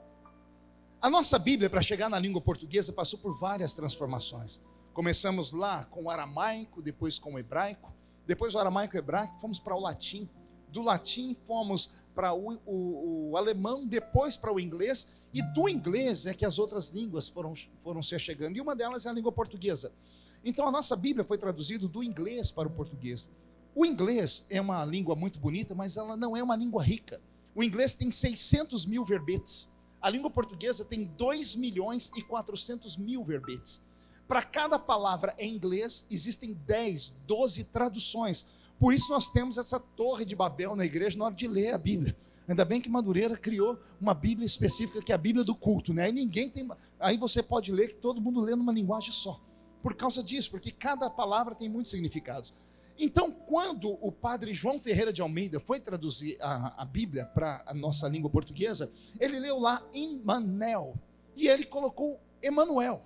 A nossa Bíblia, para chegar na língua portuguesa, passou por várias transformações. Começamos lá com o aramaico, depois com o hebraico, depois do aramaico e hebraico, fomos para o latim. Do latim fomos para o alemão, depois para o inglês, e do inglês é que as outras línguas foram se chegando, e uma delas é a língua portuguesa. Então a nossa Bíblia foi traduzida do inglês para o português. O inglês é uma língua muito bonita, mas ela não é uma língua rica. O inglês tem 600 mil verbetes. A língua portuguesa tem 2.400.000 verbetes. Para cada palavra em inglês, existem 10, 12 traduções. Por isso nós temos essa torre de Babel na igreja na hora de ler a Bíblia. Ainda bem que Madureira criou uma Bíblia específica, que é a Bíblia do culto, né? Aí você pode ler que todo mundo lê numa linguagem só. Por causa disso, porque cada palavra tem muitos significados. Então, quando o padre João Ferreira de Almeida foi traduzir a Bíblia para a nossa língua portuguesa, ele leu lá Emmanuel, e ele colocou Emanuel.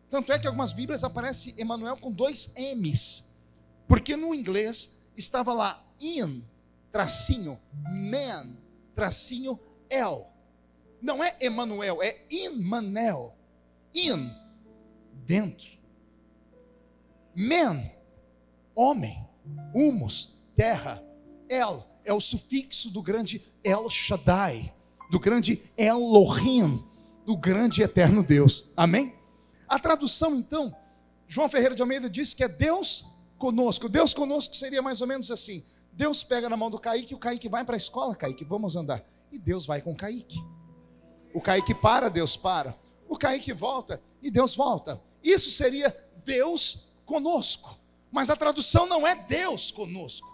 Tanto é que algumas Bíblias aparece Emanuel com 2 M's, porque no inglês estava lá in, tracinho, man, tracinho, el. Não é Emanuel, é Immanuel. In, dentro. Man, homem. Humus, terra. El é o sufixo do grande El Shaddai, do grande Elohim, do grande e eterno Deus. Amém? A tradução, então, João Ferreira de Almeida diz que é Deus conosco. Deus conosco seria mais ou menos assim: Deus pega na mão do Kaique, o Kaique vai para a escola, Kaique, vamos andar. E Deus vai com o Kaique. O Kaique para, Deus para. O Kaique volta e Deus volta. Isso seria Deus conosco. Mas a tradução não é Deus conosco.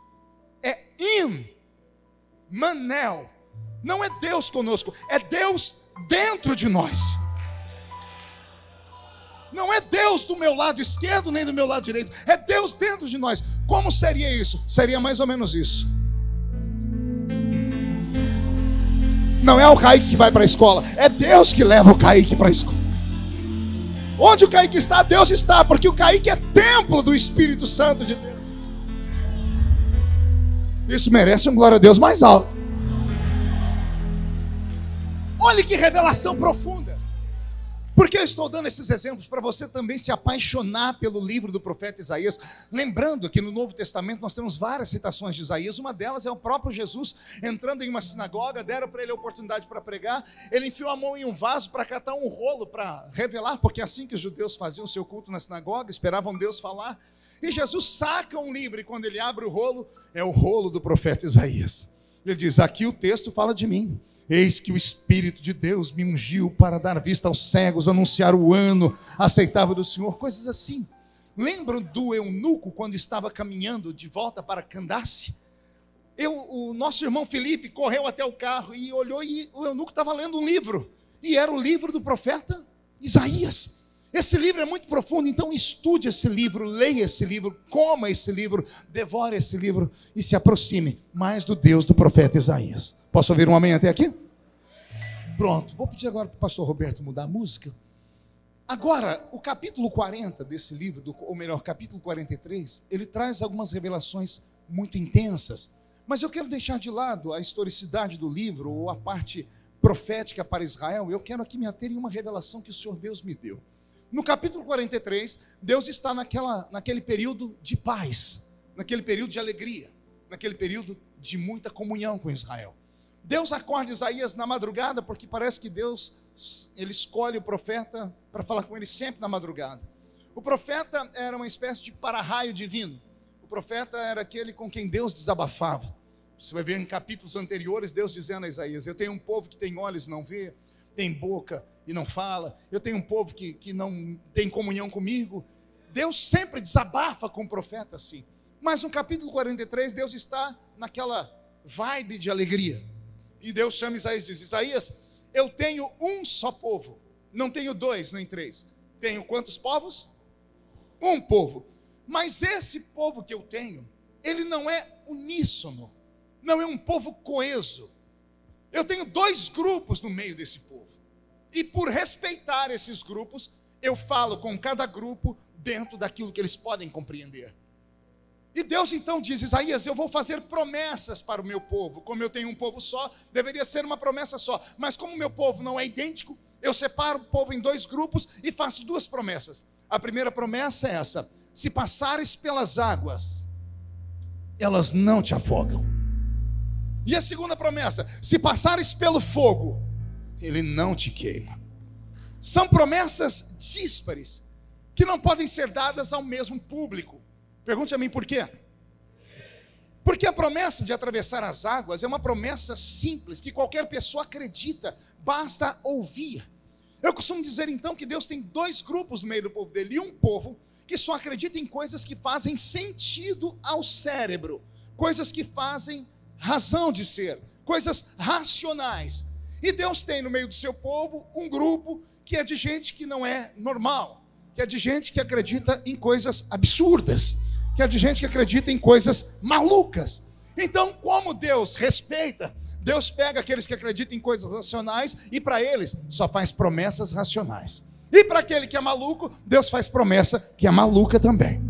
É Immanuel. Não é Deus conosco, é Deus dentro de nós. Não é Deus do meu lado esquerdo nem do meu lado direito, é Deus dentro de nós. Como seria isso? Seria mais ou menos isso. Não é o Kaique que vai para a escola, é Deus que leva o Kaique para a escola. Onde o Kaique está, Deus está, porque o Kaique é templo do Espírito Santo de Deus. Isso merece um glória a Deus mais alto. Olha que revelação profunda. Por que eu estou dando esses exemplos? Para você também se apaixonar pelo livro do profeta Isaías. Lembrando que no Novo Testamento nós temos várias citações de Isaías. Uma delas é o próprio Jesus entrando em uma sinagoga, deram para ele a oportunidade para pregar. Ele enfiou a mão em um vaso para catar um rolo para revelar, porque é assim que os judeus faziam o seu culto na sinagoga, esperavam Deus falar. E Jesus saca um livro, e quando ele abre o rolo, é o rolo do profeta Isaías. Ele diz: aqui o texto fala de mim. Eis que o Espírito de Deus me ungiu para dar vista aos cegos, anunciar o ano aceitável do Senhor, coisas assim. Lembram do eunuco quando estava caminhando de volta para Candace? O nosso irmão Felipe correu até o carro e olhou, e o eunuco estava lendo um livro, e era o livro do profeta Isaías. Esse livro é muito profundo, então estude esse livro, leia esse livro, coma esse livro, devore esse livro e se aproxime mais do Deus do profeta Isaías. Posso ouvir um amém até aqui? Pronto, vou pedir agora para o pastor Roberto mudar a música. Agora, o capítulo 40 desse livro, ou melhor, capítulo 43, ele traz algumas revelações muito intensas. Mas eu quero deixar de lado a historicidade do livro, ou a parte profética para Israel, eu quero aqui me ater em uma revelação que o Senhor Deus me deu. No capítulo 43, Deus está naquele período de paz, naquele período de alegria, naquele período de muita comunhão com Israel. Deus acorda Isaías na madrugada, porque parece que Deus, ele escolhe o profeta para falar com ele sempre na madrugada. O profeta era uma espécie de para-raio divino. O profeta era aquele com quem Deus desabafava. Você vai ver em capítulos anteriores, Deus dizendo a Isaías: eu tenho um povo que tem olhos e não vê, tem boca e não fala, eu tenho um povo que não tem comunhão comigo. Deus sempre desabafa com o profeta assim. Mas no capítulo 43, Deus está naquela vibe de alegria. E Deus chama Isaías e diz: Isaías, eu tenho um só povo, não tenho dois nem três. Tenho quantos povos? Um povo. Mas esse povo que eu tenho, ele não é uníssono, não é um povo coeso. Eu tenho dois grupos no meio desse povo. E por respeitar esses grupos, eu falo com cada grupo dentro daquilo que eles podem compreender. E Deus então diz: Isaías, eu vou fazer promessas para o meu povo. Como eu tenho um povo só, deveria ser uma promessa só. Mas como o meu povo não é idêntico, eu separo o povo em dois grupos e faço duas promessas. A primeira promessa é essa: se passares pelas águas, elas não te afogam. E a segunda promessa: se passares pelo fogo, ele não te queima. São promessas díspares, que não podem ser dadas ao mesmo público. Pergunte a mim por quê? Porque a promessa de atravessar as águas é uma promessa simples, que qualquer pessoa acredita, basta ouvir. Eu costumo dizer então que Deus tem dois grupos no meio do povo dele, e um povo que só acredita em coisas que fazem sentido ao cérebro, coisas que fazem razão de ser, coisas racionais. E Deus tem no meio do seu povo um grupo que é de gente que não é normal, que é de gente que acredita em coisas absurdas, que é de gente que acredita em coisas malucas. Então, como Deus respeita, Deus pega aqueles que acreditam em coisas racionais e para eles só faz promessas racionais. E para aquele que é maluco, Deus faz promessa que é maluca também.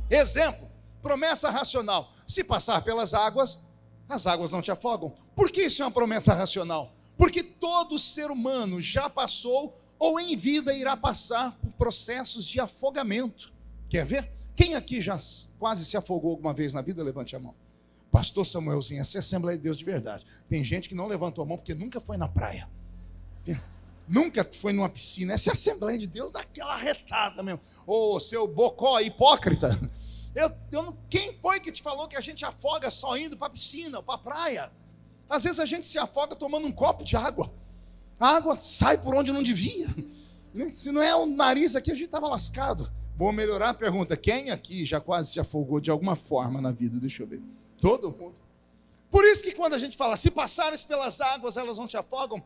Exemplo, promessa racional: se passar pelas águas, as águas não te afogam. Por que isso é uma promessa racional? Porque todo ser humano já passou ou em vida irá passar por processos de afogamento. Quer ver? Quem aqui já quase se afogou alguma vez na vida? Levante a mão. Pastor Samuelzinho, essa é a Assembleia de Deus de verdade. Tem gente que não levantou a mão porque nunca foi na praia, nunca foi numa piscina. Essa é a Assembleia de Deus daquela retada mesmo. Ô, seu bocó hipócrita, quem foi que te falou que a gente afoga só indo para a piscina ou para a praia? Às vezes a gente se afoga tomando um copo de água. A água sai por onde não devia. Se não é o nariz aqui, a gente estava lascado. Vou melhorar a pergunta: quem aqui já quase se afogou de alguma forma na vida? Deixa eu ver. Todo mundo. Por isso que quando a gente fala, se passares pelas águas, elas não te afogam,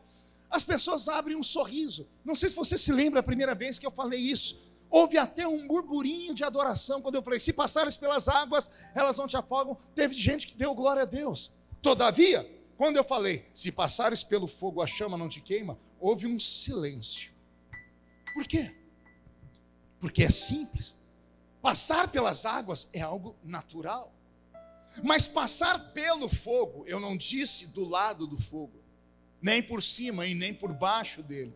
as pessoas abrem um sorriso. Não sei se você se lembra a primeira vez que eu falei isso. Houve até um burburinho de adoração quando eu falei, se passares pelas águas, elas não te afogam. Teve gente que deu glória a Deus. Todavia, quando eu falei, se passares pelo fogo, a chama não te queima, houve um silêncio. Por quê? Porque é simples. Passar pelas águas é algo natural. Mas passar pelo fogo, eu não disse do lado do fogo, nem por cima e nem por baixo dele.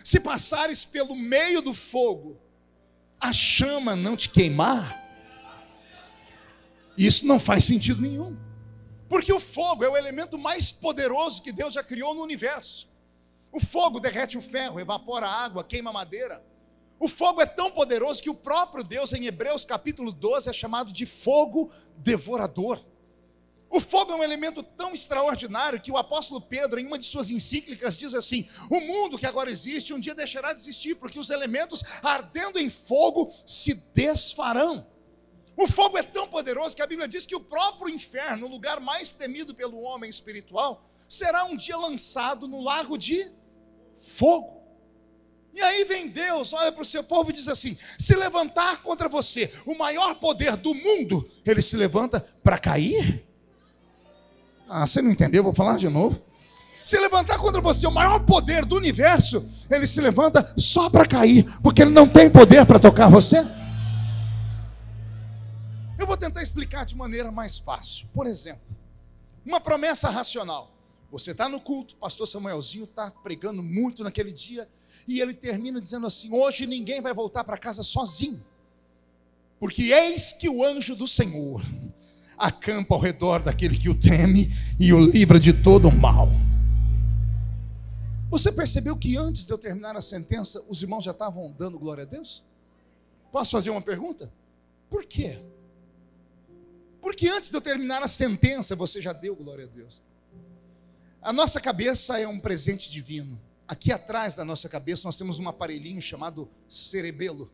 Se passares pelo meio do fogo, a chama não te queimar, isso não faz sentido nenhum. Porque o fogo é o elemento mais poderoso que Deus já criou no universo. O fogo derrete o ferro, evapora a água, queima a madeira. O fogo é tão poderoso que o próprio Deus, em Hebreus capítulo 12, é chamado de fogo devorador. O fogo é um elemento tão extraordinário que o apóstolo Pedro, em uma de suas encíclicas, diz assim: o mundo que agora existe, um dia deixará de existir, porque os elementos ardendo em fogo se desfarão. O fogo é tão poderoso que a Bíblia diz que o próprio inferno, o lugar mais temido pelo homem espiritual, será um dia lançado no lago de fogo. E aí vem Deus, olha para o seu povo e diz assim: se levantar contra você o maior poder do mundo, ele se levanta para cair? Você não entendeu? Vou falar de novo. Se levantar contra você o maior poder do universo, ele se levanta só para cair, porque ele não tem poder para tocar você. Eu vou tentar explicar de maneira mais fácil. Por exemplo, uma promessa racional: Você está no culto, o pastor Samuelzinho está pregando muito naquele dia, e ele termina dizendo assim: hoje ninguém vai voltar para casa sozinho, porque eis que o anjo do Senhor acampa ao redor daquele que o teme e o livra de todo o mal. Você percebeu que antes de eu terminar a sentença, os irmãos já estavam dando glória a Deus? Posso fazer uma pergunta? Por quê? Porque antes de eu terminar a sentença, você já deu glória a Deus. A nossa cabeça é um presente divino. Aqui atrás da nossa cabeça nós temos um aparelhinho chamado cerebelo.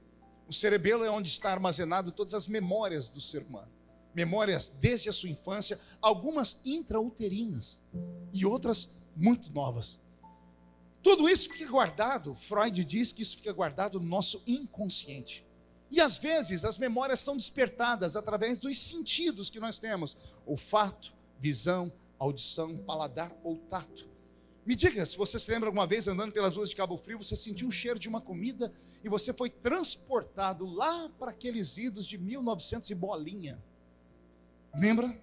O cerebelo é onde está armazenado todas as memórias do ser humano. Memórias desde a sua infância, algumas intrauterinas e outras muito novas. Tudo isso fica guardado, Freud diz que isso fica guardado no nosso inconsciente. E às vezes as memórias são despertadas através dos sentidos que nós temos: olfato, visão, audição, paladar ou tato. Me diga, se você se lembra alguma vez andando pelas ruas de Cabo Frio, você sentiu o cheiro de uma comida e você foi transportado lá para aqueles idos de 1900 e bolinha. Lembra?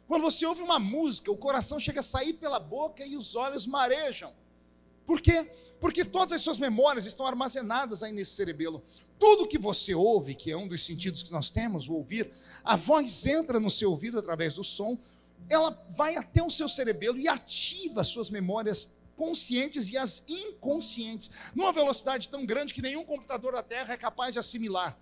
Quando você ouve uma música, o coração chega a sair pela boca e os olhos marejam. Por quê? Porque todas as suas memórias estão armazenadas aí nesse cerebelo. Tudo que você ouve, que é um dos sentidos que nós temos, o ouvir, a voz entra no seu ouvido através do som, ela vai até o seu cerebelo e ativa as suas memórias conscientes e as inconscientes, numa velocidade tão grande que nenhum computador da Terra é capaz de assimilar.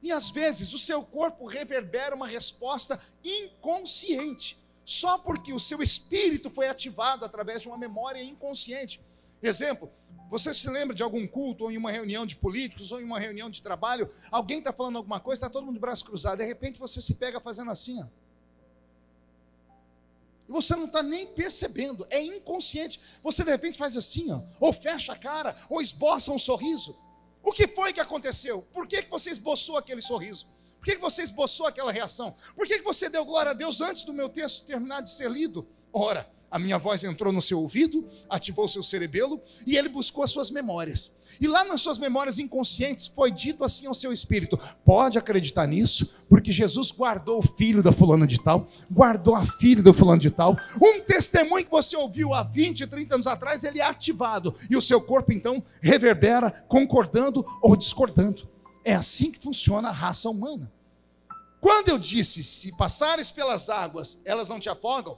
E às vezes o seu corpo reverbera uma resposta inconsciente, só porque o seu espírito foi ativado através de uma memória inconsciente. Exemplo, você se lembra de algum culto, ou em uma reunião de políticos, ou em uma reunião de trabalho, alguém está falando alguma coisa, está todo mundo de braço cruzado, de repente você se pega fazendo assim, ó. E você não está nem percebendo, é inconsciente. Você de repente faz assim, ó, ou fecha a cara, ou esboça um sorriso. O que foi que aconteceu? Por que você esboçou aquele sorriso? Por que você esboçou aquela reação? Por que você deu glória a Deus antes do meu texto terminar de ser lido? Ora, a minha voz entrou no seu ouvido, ativou o seu cerebelo, e ele buscou as suas memórias. E lá nas suas memórias inconscientes foi dito assim ao seu espírito: pode acreditar nisso, porque Jesus guardou o filho da fulana de tal, guardou a filha do fulano de tal. Um testemunho que você ouviu há 20, 30 anos atrás, ele é ativado, e o seu corpo então reverbera, concordando ou discordando. É assim que funciona a raça humana. Quando eu disse: se passares pelas águas, elas não te afogam,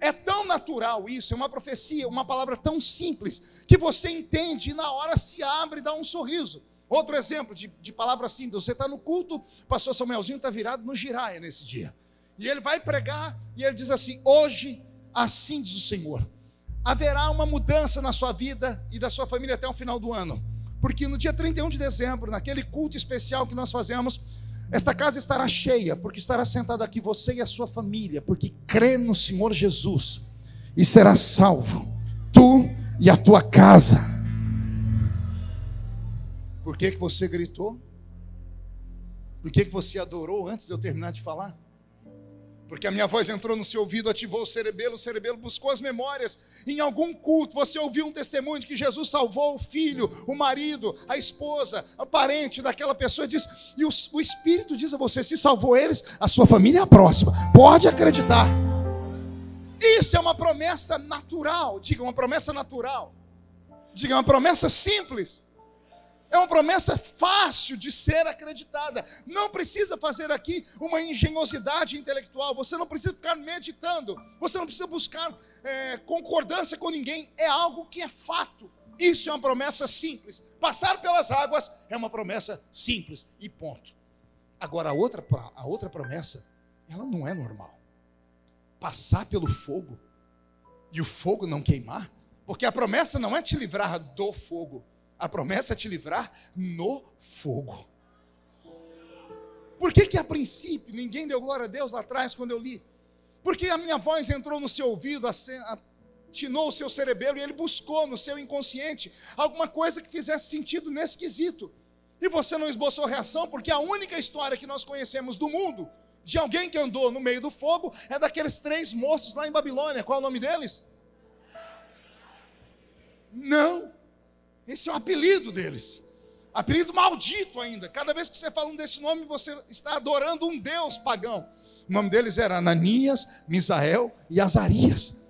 é tão natural isso, é uma profecia, uma palavra tão simples, que você entende e na hora se abre e dá um sorriso. Outro exemplo de palavra simples: você está no culto, o pastor Samuelzinho está virado no giraia nesse dia, e ele vai pregar, e ele diz assim: hoje, assim diz o Senhor, haverá uma mudança na sua vida e da sua família até o final do ano, porque no dia 31 de dezembro, naquele culto especial que nós fazemos, esta casa estará cheia, porque estará sentado aqui você e a sua família, porque crê no Senhor Jesus, e será salvo, tu e a tua casa. Por que você gritou? Por que você adorou antes de eu terminar de falar? Porque a minha voz entrou no seu ouvido, ativou o cerebelo buscou as memórias. Em algum culto você ouviu um testemunho de que Jesus salvou o filho, o marido, a esposa, o parente daquela pessoa, e o Espírito diz a você: se salvou eles, a sua família é a próxima. Pode acreditar. Isso é uma promessa natural. Diga, uma promessa natural. Diga, uma promessa simples. É uma promessa fácil de ser acreditada. Não precisa fazer aqui uma engenhosidade intelectual. Você não precisa ficar meditando. Você não precisa buscar concordância com ninguém. É algo que é fato. Isso é uma promessa simples. Passar pelas águas é uma promessa simples e ponto. Agora a outra promessa, ela não é normal. Passar pelo fogo e o fogo não queimar, porque a promessa não é te livrar do fogo. A promessa é te livrar no fogo. Por que a princípio ninguém deu glória a Deus lá atrás quando eu li? Porque a minha voz entrou no seu ouvido, atinou o seu cerebelo, e ele buscou no seu inconsciente alguma coisa que fizesse sentido nesse quesito. E você não esboçou reação, porque a única história que nós conhecemos do mundo de alguém que andou no meio do fogo é daqueles 3 moços lá em Babilônia. Qual é o nome deles? Não. Esse é o apelido deles. Apelido maldito ainda. Cada vez que você fala desse nome, você está adorando um deus pagão. O nome deles era Ananias, Misael e Azarias.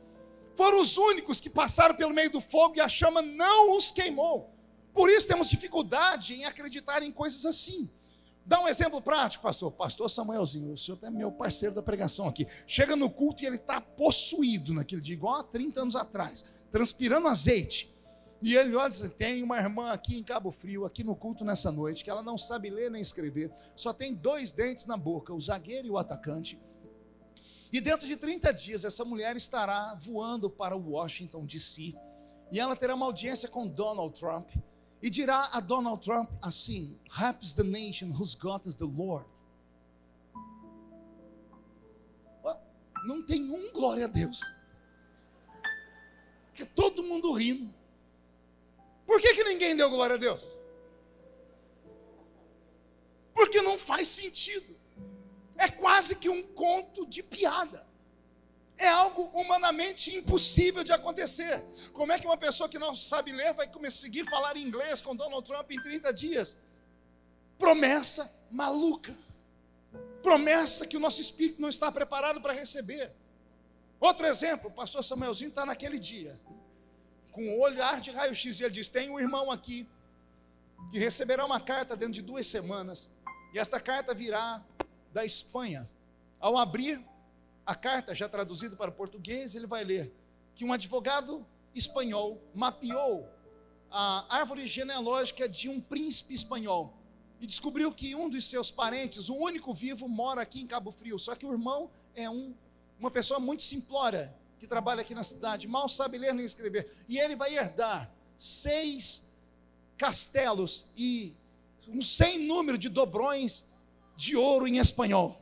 Foram os únicos que passaram pelo meio do fogo e a chama não os queimou. Por isso temos dificuldade em acreditar em coisas assim. Dá um exemplo prático, pastor. Pastor Samuelzinho, o senhor é meu parceiro da pregação aqui. Chega no culto e ele está possuído naquele dia, igual há 30 anos atrás, transpirando azeite. E ele olha e diz, tem uma irmã aqui em Cabo Frio, aqui no culto nessa noite, que ela não sabe ler nem escrever, só tem 2 dentes na boca, o zagueiro e o atacante. E dentro de 30 dias, essa mulher estará voando para Washington, D.C. E ela terá uma audiência com Donald Trump. E dirá a Donald Trump assim, happy is the nation whose God is the Lord. Não tem um glória a Deus. Porque todo mundo rindo. Por que ninguém deu glória a Deus? Porque não faz sentido. É quase que um conto de piada. É algo humanamente impossível de acontecer. Como é que uma pessoa que não sabe ler vai conseguir falar inglês com Donald Trump em 30 dias? Promessa maluca. Promessa que o nosso espírito não está preparado para receber. Outro exemplo, o pastor Samuelzinho está naquele dia, com o olhar de raio-x, e ele diz, tem um irmão aqui, que receberá uma carta dentro de 2 semanas, e esta carta virá da Espanha. Ao abrir a carta, já traduzida para o português, ele vai ler que um advogado espanhol mapeou a árvore genealógica de um príncipe espanhol e descobriu que um dos seus parentes, o único vivo, mora aqui em Cabo Frio. Só que o irmão é uma pessoa muito simplória, que trabalha aqui na cidade, mal sabe ler nem escrever. E ele vai herdar 6 castelos e um sem número de dobrões de ouro em espanhol.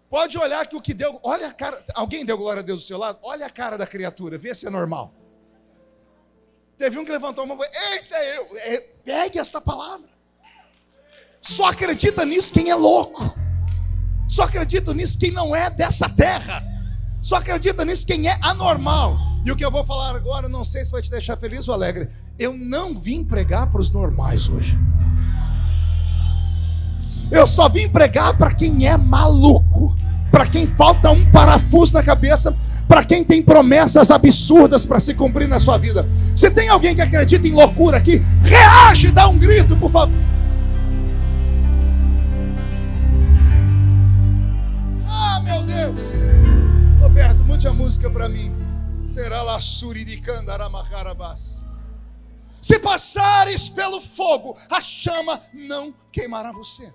Pode olhar que o que deu, olha a cara, alguém deu glória a Deus do seu lado? Olha a cara da criatura, vê se é normal. Teve um que levantou a mão e falou, eita, pegue esta palavra. Só acredita nisso quem é louco. Só acredita nisso quem não é dessa terra. Só acredita nisso quem é anormal. E o que eu vou falar agora, não sei se vai te deixar feliz ou alegre. Eu não vim pregar para os normais hoje. Eu só vim pregar para quem é maluco, para quem falta um parafuso na cabeça, para quem tem promessas absurdas para se cumprir na sua vida. Se tem alguém que acredita em loucura aqui, reage e dá um grito, por favor. Ah, meu Deus! Roberto, mude a música para mim. Se passares pelo fogo, a chama não queimará você.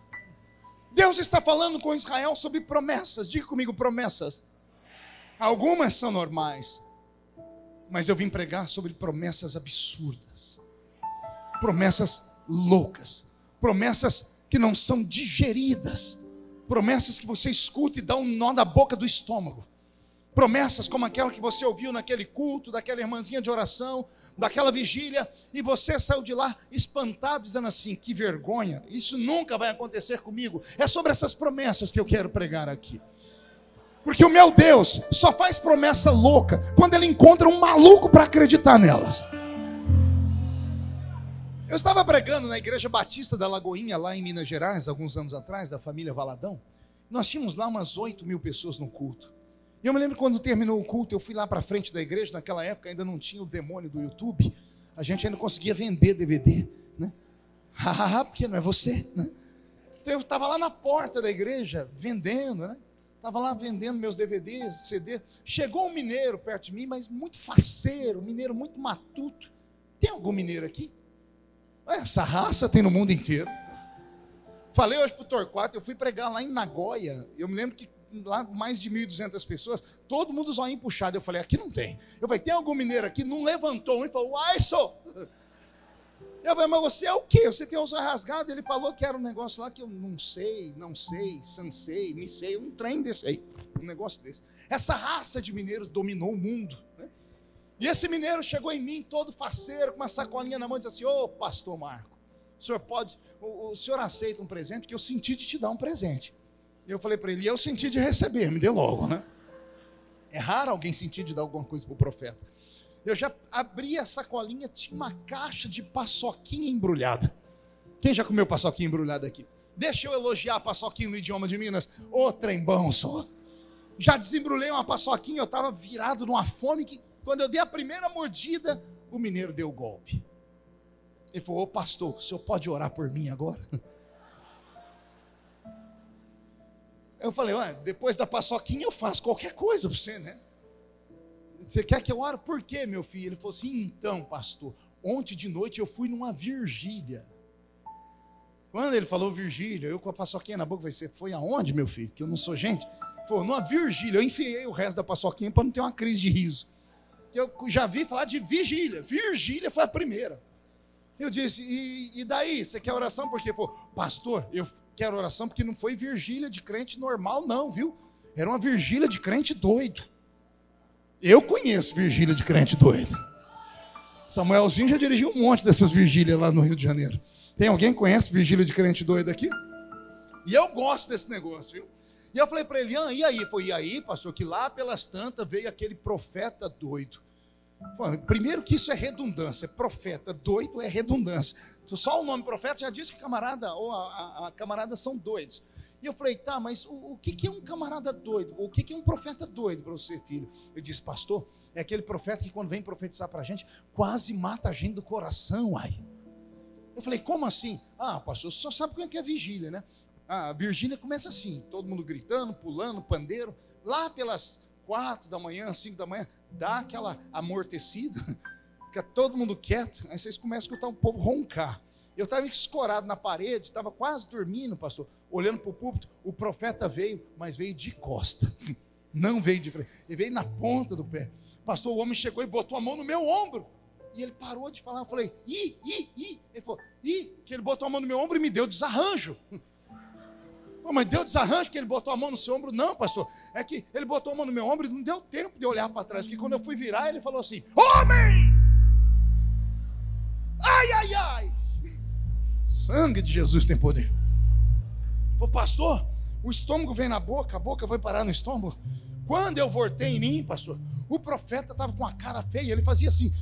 Deus está falando com Israel sobre promessas. Diga comigo, promessas. Algumas são normais, mas eu vim pregar sobre promessas absurdas, promessas loucas, promessas que não são digeridas, promessas que você escuta e dá um nó na boca do estômago. Promessas como aquela que você ouviu naquele culto, daquela irmãzinha de oração, daquela vigília, e você saiu de lá espantado, dizendo assim, que vergonha, isso nunca vai acontecer comigo. É sobre essas promessas que eu quero pregar aqui. Porque o meu Deus só faz promessa louca quando Ele encontra um maluco para acreditar nelas. Eu estava pregando na Igreja Batista da Lagoinha, lá em Minas Gerais, alguns anos atrás, da família Valadão. Nós tínhamos lá umas 8.000 pessoas no culto. E eu me lembro quando terminou o culto, eu fui lá para frente da igreja, naquela época ainda não tinha o demônio do YouTube, a gente ainda conseguia vender DVD, né? Porque não é você, né? Então eu estava lá na porta da igreja, vendendo, né? Estava lá vendendo meus DVDs, CD. Chegou um mineiro perto de mim, mas muito faceiro, um mineiro muito matuto. Tem algum mineiro aqui? Essa raça tem no mundo inteiro. Falei hoje para o Torquato, eu fui pregar lá em Nagoya, eu me lembro que lá mais de 1.200 pessoas, todo mundo zoinho puxado. Eu falei, aqui não tem. Eu falei, tem algum mineiro aqui? Não levantou um e falou, uai, sou. Eu falei, mas você é o quê? Você tem o zóio rasgado? Ele falou que era um negócio lá que eu não sei, sansei, me sei, um trem desse aí, um negócio desse. Essa raça de mineiros dominou o mundo, né? E esse mineiro chegou em mim todo faceiro, com uma sacolinha na mão e disse assim, ô pastor Marco, o senhor aceita um presente? Porque eu senti de te dar um presente. E eu falei para ele, eu senti de receber, me dê logo, né? É raro alguém sentir de dar alguma coisa para o profeta. Eu já abri a sacolinha, tinha uma caixa de paçoquinha embrulhada. Quem já comeu paçoquinha embrulhada aqui? Deixa eu elogiar a paçoquinha no idioma de Minas. Ô, trem bom, só. Já desembrulhei uma paçoquinha, eu estava virado numa fome que, quando eu dei a primeira mordida, o mineiro deu o golpe. Ele falou: ô pastor, o senhor pode orar por mim agora? Eu falei: ué, depois da paçoquinha eu faço qualquer coisa para você, né? Você quer que eu ore? Por quê, meu filho? Ele falou assim: então, pastor, ontem de noite eu fui numa vigília. Quando ele falou vigília, eu com a paçoquinha na boca, falei: você foi aonde, meu filho? Que eu não sou gente. Ele falou: numa vigília. Eu enfiei o resto da paçoquinha para não ter uma crise de riso. Eu já vi falar de vigília. Vigília foi a primeira. Eu disse: e daí? Você quer oração? Porque ele falou: pastor, eu quero oração porque não foi vigília de crente normal não, viu? Era uma vigília de crente doido. Eu conheço vigília de crente doido. Samuelzinho já dirigiu um monte dessas vigílias lá no Rio de Janeiro. Tem alguém que conhece vigília de crente doido aqui? E eu gosto desse negócio, viu? E eu falei para ele: e aí? Foi: e aí, pastor, que lá pelas tantas veio aquele profeta doido. Bom, primeiro que isso é redundância. Profeta doido é redundância. Só o nome profeta já diz que o camarada ou a camarada são doidos. E eu falei: tá, mas o que é um camarada doido? O que é um profeta doido para você, filho? Eu disse: pastor, é aquele profeta que quando vem profetizar para a gente, quase mata a gente do coração, ai. Eu falei: como assim? Ah, pastor, você só sabe como é que é vigília, né? A vigília começa assim, todo mundo gritando, pulando, pandeiro. Lá pelas 4 da manhã, 5 da manhã, dá aquela amortecida, fica todo mundo quieto, aí vocês começam a escutar o povo roncar. Eu estava escorado na parede, estava quase dormindo, pastor, olhando para o púlpito. O profeta veio, mas veio de costa, não veio de frente, ele veio na ponta do pé. Pastor, o homem chegou e botou a mão no meu ombro, e ele parou de falar. Eu falei: ele falou: que ele botou a mão no meu ombro e me deu desarranjo. Pô, mas deu desarranjo porque ele botou a mão no seu ombro? Não, pastor, é que ele botou a mão no meu ombro e não deu tempo de eu olhar para trás, porque quando eu fui virar, ele falou assim: homem! Ai, ai, ai! Sangue de Jesus tem poder. Falei: pastor, o estômago vem na boca, a boca vai parar no estômago. Quando eu voltei em mim, pastor, o profeta estava com a cara feia, ele fazia assim.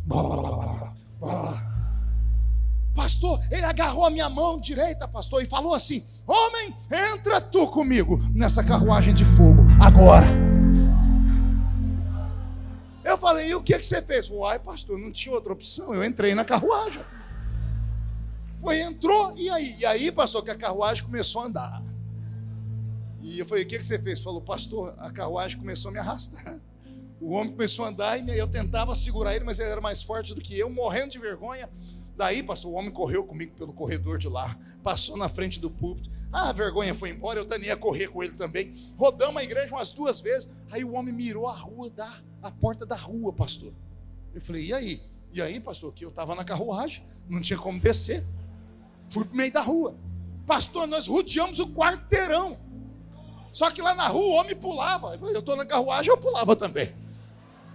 Pastor, ele agarrou a minha mão direita, pastor, e falou assim: homem, entra tu comigo nessa carruagem de fogo, agora. Eu falei: e o que você fez? Uai, pastor, não tinha outra opção, eu entrei na carruagem. Foi, entrou, e aí? E aí, pastor, que a carruagem começou a andar. E eu falei: o que você fez? Falou: pastor, a carruagem começou a me arrastar. O homem começou a andar e eu tentava segurar ele, mas ele era mais forte do que eu, morrendo de vergonha. Daí, pastor, o homem correu comigo pelo corredor de lá, passou na frente do púlpito. A vergonha foi embora, eu também ia correr com ele também. Rodamos a igreja umas 2 vezes. Aí o homem mirou a porta da rua, pastor. Eu falei: e aí? E aí, pastor, que eu estava na carruagem, não tinha como descer. Fui para o meio da rua. Pastor, nós rodeamos o quarteirão. Só que lá na rua o homem pulava. Eu estou na carruagem, eu pulava também.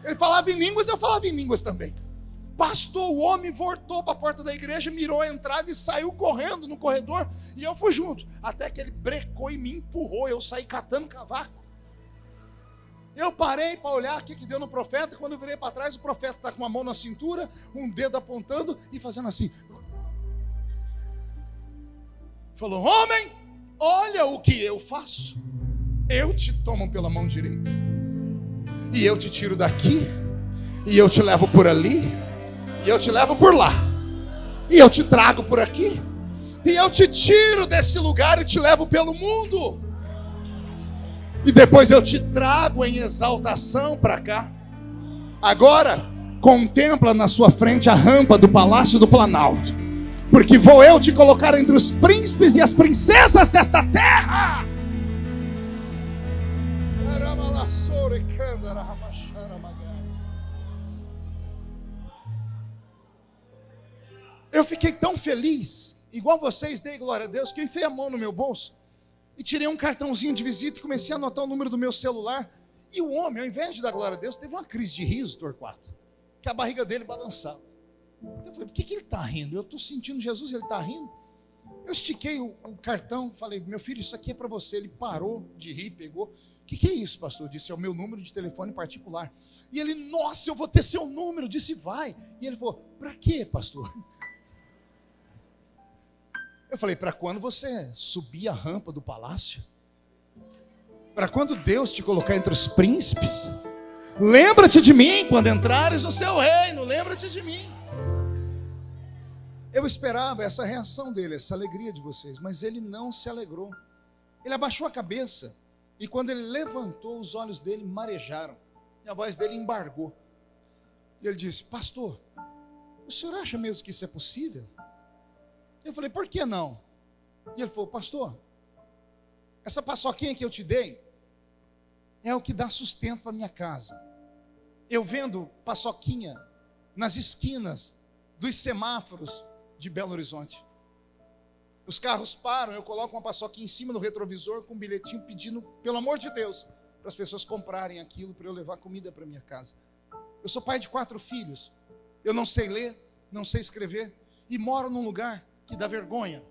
Ele falava em línguas, eu falava em línguas também. Pastor, o homem voltou para a porta da igreja, mirou a entrada e saiu correndo no corredor. E eu fui junto. Até que ele brecou e me empurrou. Eu saí catando cavaco. Eu parei para olhar o que deu no profeta. Quando eu virei para trás, o profeta está com uma mão na cintura, um dedo apontando e fazendo assim. Falou: homem, olha o que eu faço. Eu te tomo pela mão direita. E eu te tiro daqui. E eu te levo por ali. E eu te levo por lá. E eu te trago por aqui. E eu te tiro desse lugar e te levo pelo mundo. E depois eu te trago em exaltação para cá. Agora, contempla na sua frente a rampa do Palácio do Planalto. Porque vou eu te colocar entre os príncipes e as princesas desta terra. Eu fiquei tão feliz, igual vocês, dei glória a Deus, que eu enfiei a mão no meu bolso e tirei um cartãozinho de visita e comecei a anotar o número do meu celular. E o homem, ao invés de dar glória a Deus, teve uma crise de riso, Torquato, que a barriga dele balançava. Eu falei: por que ele está rindo? Eu estou sentindo Jesus, ele está rindo. Eu estiquei o cartão, falei: meu filho, isso aqui é para você. Ele parou de rir, pegou. O que é isso, pastor? Eu disse: é o meu número de telefone particular. E ele: nossa, eu vou ter seu número. Eu disse: vai. E ele falou: para quê, pastor? Eu falei, para quando você subir a rampa do palácio? Para quando Deus te colocar entre os príncipes? Lembra-te de mim quando entrares no seu reino, lembra-te de mim. Eu esperava essa reação dele, essa alegria de vocês, mas ele não se alegrou. Ele abaixou a cabeça e quando ele levantou, os olhos dele marejaram e a voz dele embargou. E ele disse, pastor, o senhor acha mesmo que isso é possível? Eu falei, por que não? E ele falou, pastor, essa paçoquinha que eu te dei é o que dá sustento para minha casa. Eu vendo paçoquinha nas esquinas dos semáforos de Belo Horizonte. Os carros param, eu coloco uma paçoquinha em cima do retrovisor com um bilhetinho pedindo, pelo amor de Deus, para as pessoas comprarem aquilo para eu levar comida para minha casa. Eu sou pai de 4 filhos. Eu não sei ler, não sei escrever e moro num lugar que dá vergonha.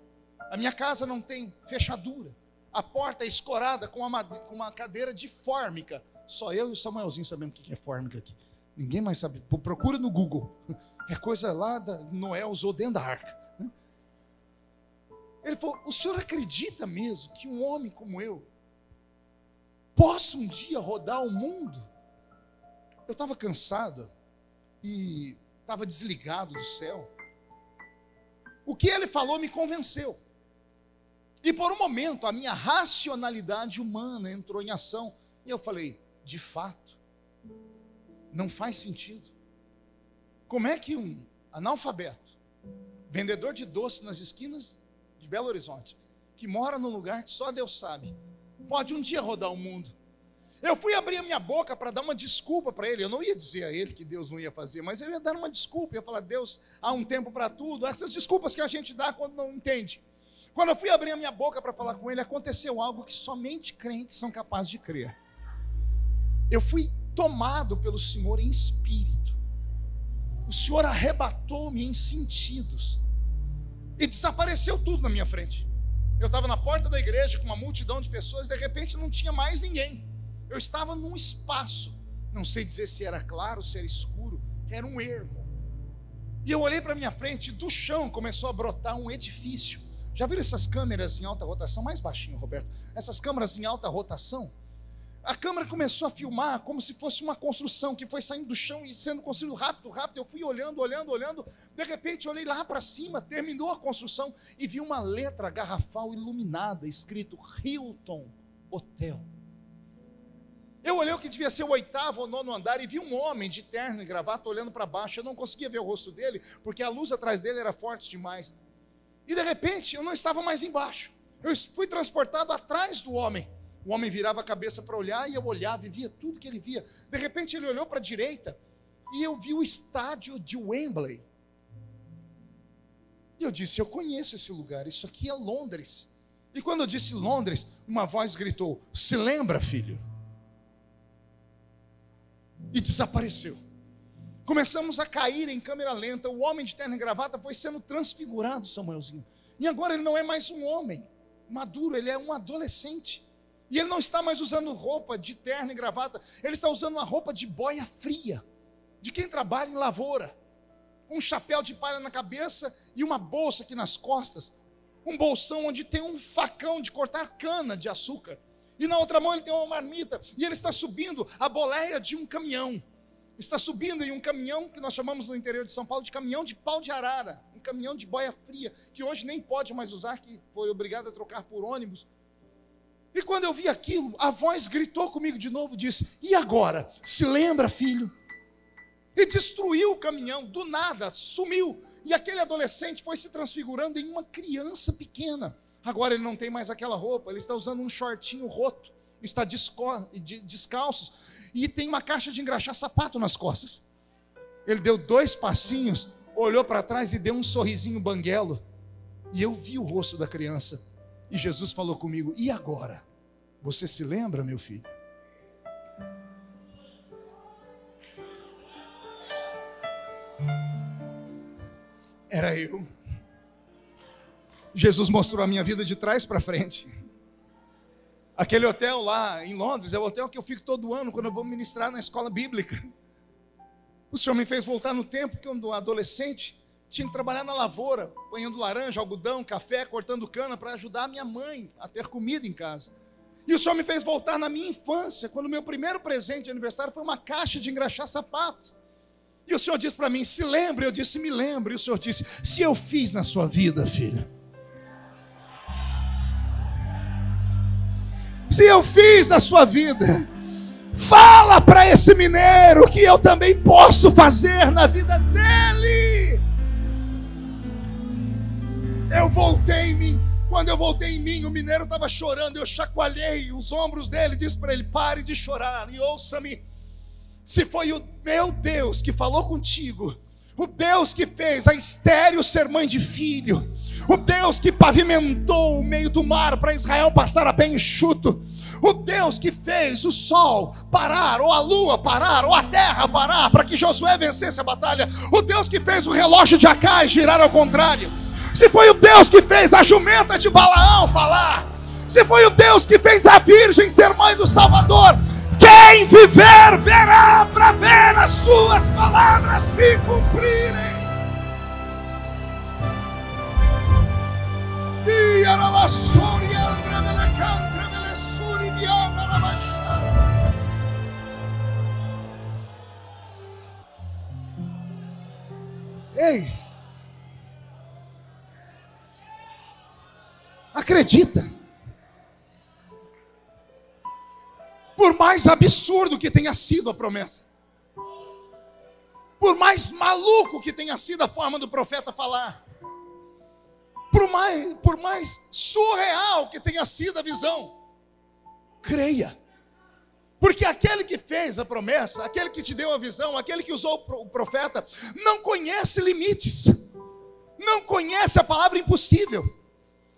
A minha casa não tem fechadura. A porta é escorada com uma cadeira de fórmica. Só eu e o Samuelzinho sabemos o que é fórmica aqui. Ninguém mais sabe. Procura no Google. É coisa lá da Noé usou dentro da arca. Ele falou, o senhor acredita mesmo que um homem como eu possa um dia rodar o mundo? Eu estava cansado e estava desligado do céu. O que ele falou me convenceu. E por um momento a minha racionalidade humana entrou em ação. E eu falei, de fato, não faz sentido. Como é que um analfabeto, vendedor de doce nas esquinas de Belo Horizonte, que mora num lugar que só Deus sabe, pode um dia rodar o mundo? Eu fui abrir a minha boca para dar uma desculpa para ele. Eu não ia dizer a ele que Deus não ia fazer, mas eu ia dar uma desculpa. Eu ia falar, Deus, há um tempo para tudo. Essas desculpas que a gente dá quando não entende. Quando eu fui abrir a minha boca para falar com ele, aconteceu algo que somente crentes são capazes de crer. Eu fui tomado pelo Senhor em espírito. O Senhor arrebatou-me em sentidos. E desapareceu tudo na minha frente. Eu estava na porta da igreja com uma multidão de pessoas, de repente não tinha mais ninguém. Eu estava num espaço, não sei dizer se era claro, se era escuro, era um ermo. E eu olhei para minha frente, e do chão começou a brotar um edifício. Já viram essas câmeras em alta rotação? Mais baixinho, Roberto. Essas câmeras em alta rotação. A câmera começou a filmar como se fosse uma construção que foi saindo do chão e sendo construído rápido, rápido. Eu fui olhando. De repente, olhei lá para cima, terminou a construção e vi uma letra garrafal iluminada, escrito Hilton Hotel. Eu olhei o que devia ser o 8º ou 9º andar e vi um homem de terno e gravata olhando para baixo. Eu não conseguia ver o rosto dele, porque a luz atrás dele era forte demais. E de repente, eu não estava mais embaixo. Eu fui transportado atrás do homem. O homem virava a cabeça para olhar e eu olhava e via tudo que ele via. De repente, ele olhou para a direita e eu vi o estádio de Wembley. E eu disse, eu conheço esse lugar, isso aqui é Londres. E quando eu disse Londres, uma voz gritou, se lembra, filho? E desapareceu. Começamos a cair em câmera lenta. O homem de terno e gravata foi sendo transfigurado, Samuelzinho. E agora ele não é mais um homem maduro, ele é um adolescente. E ele não está mais usando roupa de terno e gravata, ele está usando uma roupa de boia fria, de quem trabalha em lavoura, um chapéu de palha na cabeça e uma bolsa aqui nas costas, um bolsão onde tem um facão de cortar cana de açúcar, e na outra mão ele tem uma marmita, e ele está subindo a boleia de um caminhão, está subindo em um caminhão que nós chamamos no interior de São Paulo de caminhão de pau de arara, um caminhão de boia fria, que hoje nem pode mais usar, que foi obrigado a trocar por ônibus. E quando eu vi aquilo, a voz gritou comigo de novo, disse, e agora? Se lembra, filho? E destruiu o caminhão, do nada, sumiu. E aquele adolescente foi se transfigurando em uma criança pequena. Agora ele não tem mais aquela roupa, ele está usando um shortinho roto, está descalço, e tem uma caixa de engraxar sapato nas costas. Ele deu 2 passinhos, olhou para trás e deu um sorrisinho banguelo. E eu vi o rosto da criança. E Jesus falou comigo, e agora? Você se lembra, meu filho? Era eu. Jesus mostrou a minha vida de trás para frente. Aquele hotel lá em Londres é o hotel que eu fico todo ano quando eu vou ministrar na escola bíblica. O Senhor me fez voltar no tempo quando adolescente tinha que trabalhar na lavoura, apanhando laranja, algodão, café, cortando cana para ajudar a minha mãe a ter comida em casa. E o Senhor me fez voltar na minha infância, quando o meu primeiro presente de aniversário foi uma caixa de engraxar sapato. E o Senhor disse para mim, se lembre? Eu disse, me lembre. E o Senhor disse, se eu fiz na sua vida, filha, se eu fiz na sua vida, fala para esse mineiro que eu também posso fazer na vida dele. Eu voltei em mim. Quando eu voltei em mim, o mineiro estava chorando. Eu chacoalhei os ombros dele, disse para ele, pare de chorar e ouça-me. Se foi o meu Deus que falou contigo, o Deus que fez a estéril ser mãe de filho, o Deus que pavimentou o meio do mar para Israel passar a pé enxuto, o Deus que fez o sol parar, ou a lua parar, ou a terra parar, para que Josué vencesse a batalha, o Deus que fez o relógio de Acai girar ao contrário, se foi o Deus que fez a jumenta de Balaão falar, se foi o Deus que fez a virgem ser mãe do Salvador, quem viver verá para ver as suas palavras se cumprirem. Ei, acredita, por mais absurdo que tenha sido a promessa, por mais maluco que tenha sido a forma do profeta falar, por mais surreal que tenha sido a visão, creia, porque aquele que fez a promessa, aquele que te deu a visão, aquele que usou o profeta, não conhece limites, não conhece a palavra impossível.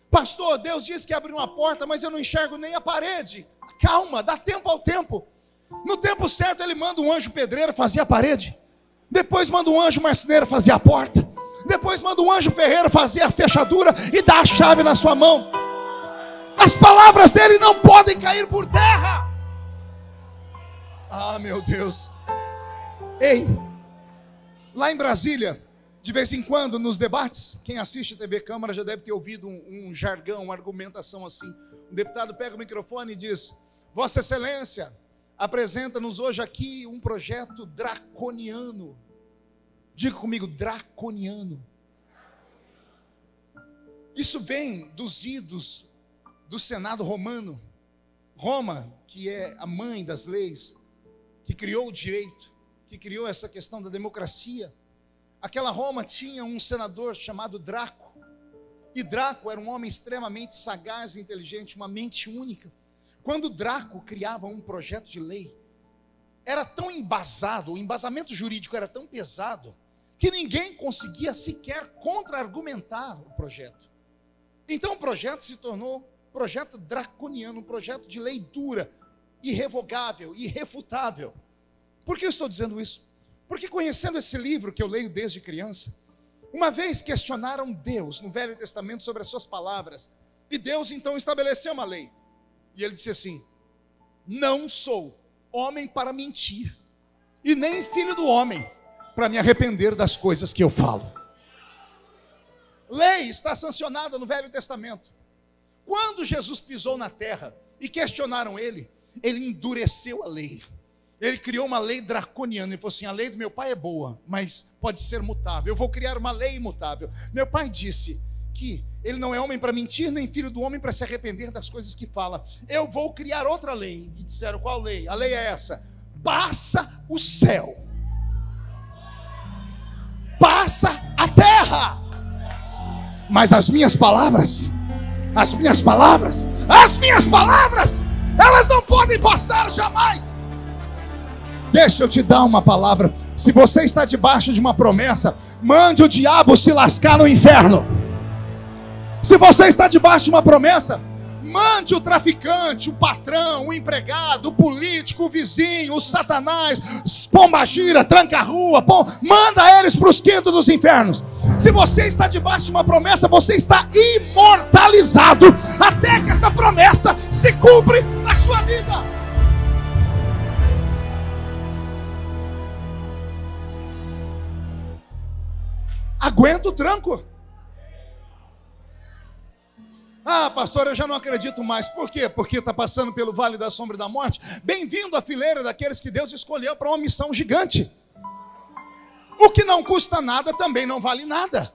Pastor, Deus disse que abriu uma porta, mas eu não enxergo nem a parede. Calma, dá tempo ao tempo. No tempo certo ele manda um anjo pedreiro fazer a parede, depois manda um anjo marceneiro fazer a porta, depois manda um anjo ferreiro fazer a fechadura e dá a chave na sua mão. As palavras dele não podem cair por terra. Ah, meu Deus. Ei, lá em Brasília, de vez em quando, nos debates, quem assiste TV Câmara já deve ter ouvido um jargão, uma argumentação assim. O deputado pega o microfone e diz: Vossa Excelência, apresenta-nos hoje aqui um projeto draconiano. Diga comigo, draconiano. Isso vem dos idos do Senado romano. Roma, que é a mãe das leis, que criou o direito, que criou essa questão da democracia. Aquela Roma tinha um senador chamado Draco. E Draco era um homem extremamente sagaz e inteligente, uma mente única. Quando Draco criava um projeto de lei, era tão embasado, o embasamento jurídico era tão pesado, que ninguém conseguia sequer contra-argumentar o projeto. Então o projeto se tornou projeto draconiano, um projeto de lei dura, irrevogável, irrefutável. Por que eu estou dizendo isso? Porque conhecendo esse livro que eu leio desde criança, uma vez questionaram Deus no Velho Testamento sobre as suas palavras, e Deus então estabeleceu uma lei, e ele disse assim: não sou homem para mentir, e nem filho do homem para me arrepender das coisas que eu falo. Lei está sancionada no Velho Testamento. Quando Jesus pisou na terra e questionaram ele endureceu a lei. Ele criou uma lei draconiana. Ele falou assim: a lei do meu pai é boa, mas pode ser mutável. Eu vou criar uma lei imutável. Meu pai disse que ele não é homem para mentir, nem filho do homem para se arrepender das coisas que fala. Eu vou criar outra lei. E disseram: qual lei? A lei é essa: passa o céu, passa a terra, mas as minhas palavras, elas não podem passar jamais. Deixa eu te dar uma palavra. Se você está debaixo de uma promessa, mande o diabo se lascar no inferno. Se você está debaixo de uma promessa, mande o traficante, o patrão, o empregado, o político, o vizinho, o satanás, pombagira, tranca-rua, manda eles para os quintos dos infernos. Se você está debaixo de uma promessa, você está imortalizado até que essa promessa se cumpre na sua vida. Aguenta o tranco. Ah, pastor, eu já não acredito mais. Por quê? Porque está passando pelo vale da sombra da morte. Bem-vindo à fileira daqueles que Deus escolheu para uma missão gigante. O que não custa nada também não vale nada.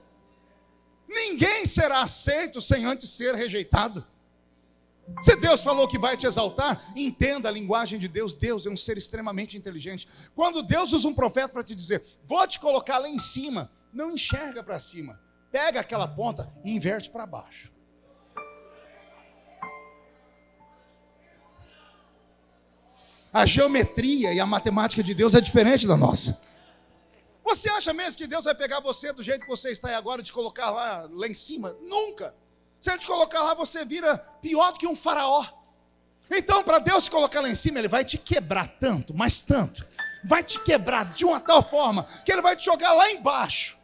Ninguém será aceito sem antes ser rejeitado. Se Deus falou que vai te exaltar, entenda a linguagem de Deus. Deus é um ser extremamente inteligente. Quando Deus usa um profeta para te dizer, vou te colocar lá em cima, não enxerga para cima. Pega aquela ponta e inverte para baixo. A geometria e a matemática de Deus é diferente da nossa. Você acha mesmo que Deus vai pegar você do jeito que você está aí agora e te colocar lá em cima? Nunca. Se Ele te colocar lá, você vira pior do que um faraó. Então, para Deus te colocar lá em cima, Ele vai te quebrar tanto, mas tanto. Vai te quebrar de uma tal forma que Ele vai te jogar lá embaixo.